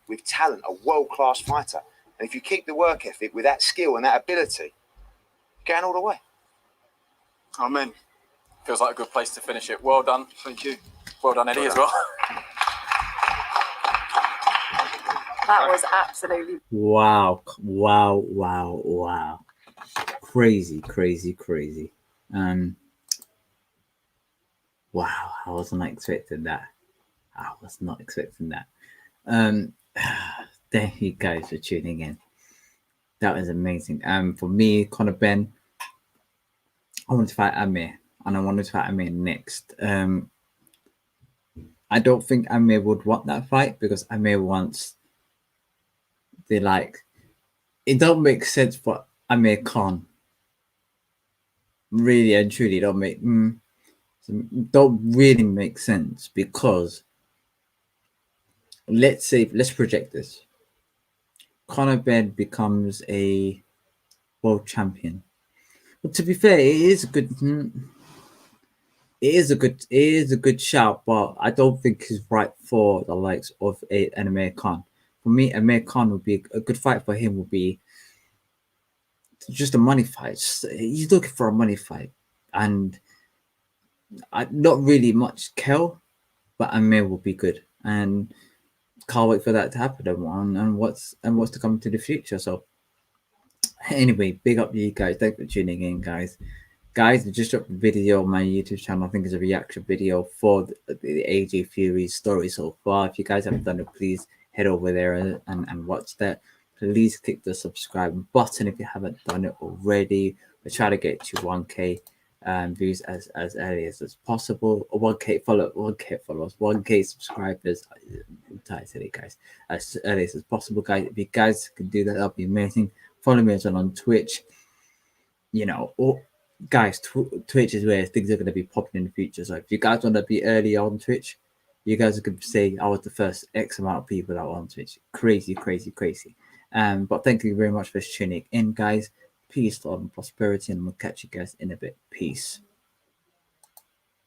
with talent, a world-class fighter. And if you keep the work ethic with that skill and that ability, you're going all the way. Amen. Feels like a good place to finish it. Well done. Thank you. Well done, Eddie, as well. That was absolutely wow. Crazy. Wow, I was not expecting that. Thank you guys for tuning in. That was amazing. For me, Conor Benn, I want to fight Amir, and I wanted to fight Amir next. I don't think Amir would want that fight because Amir wants it don't make sense for Amir Khan. Really and truly don't really make sense because let's project this. Conor Benn becomes a world champion. But to be fair, it is a good shout, but I don't think he's right for the likes of an Amir Khan. For me, Amir Khan would be a good fight for him. Would be just a money fight. He's looking for a money fight, and not really much Kel, but Amir will be good, and can't wait for that to happen. And what's to come to the future. So anyway, big up to you guys. Thanks for tuning in, guys. I just dropped a video on my YouTube channel. I think it's a reaction video for the AJ Fury story so far. If you guys haven't done it, please head over there and watch that. Please click the subscribe button if you haven't done it already. We're trying to get to 1K views as early as possible. 1K followers, 1K subscribers. I'm tired today, guys. As early as possible, guys. If you guys can do that, that'll be amazing. Follow me as well on Twitch. You know, guys, Twitch is where things are going to be popping in the future. So if you guys want to be early on Twitch, you guys are going to say I was the first X amount of people that were on Twitch. Crazy. But thank you very much for tuning in, guys. Peace, love, and prosperity, and we'll catch you guys in a bit. Peace.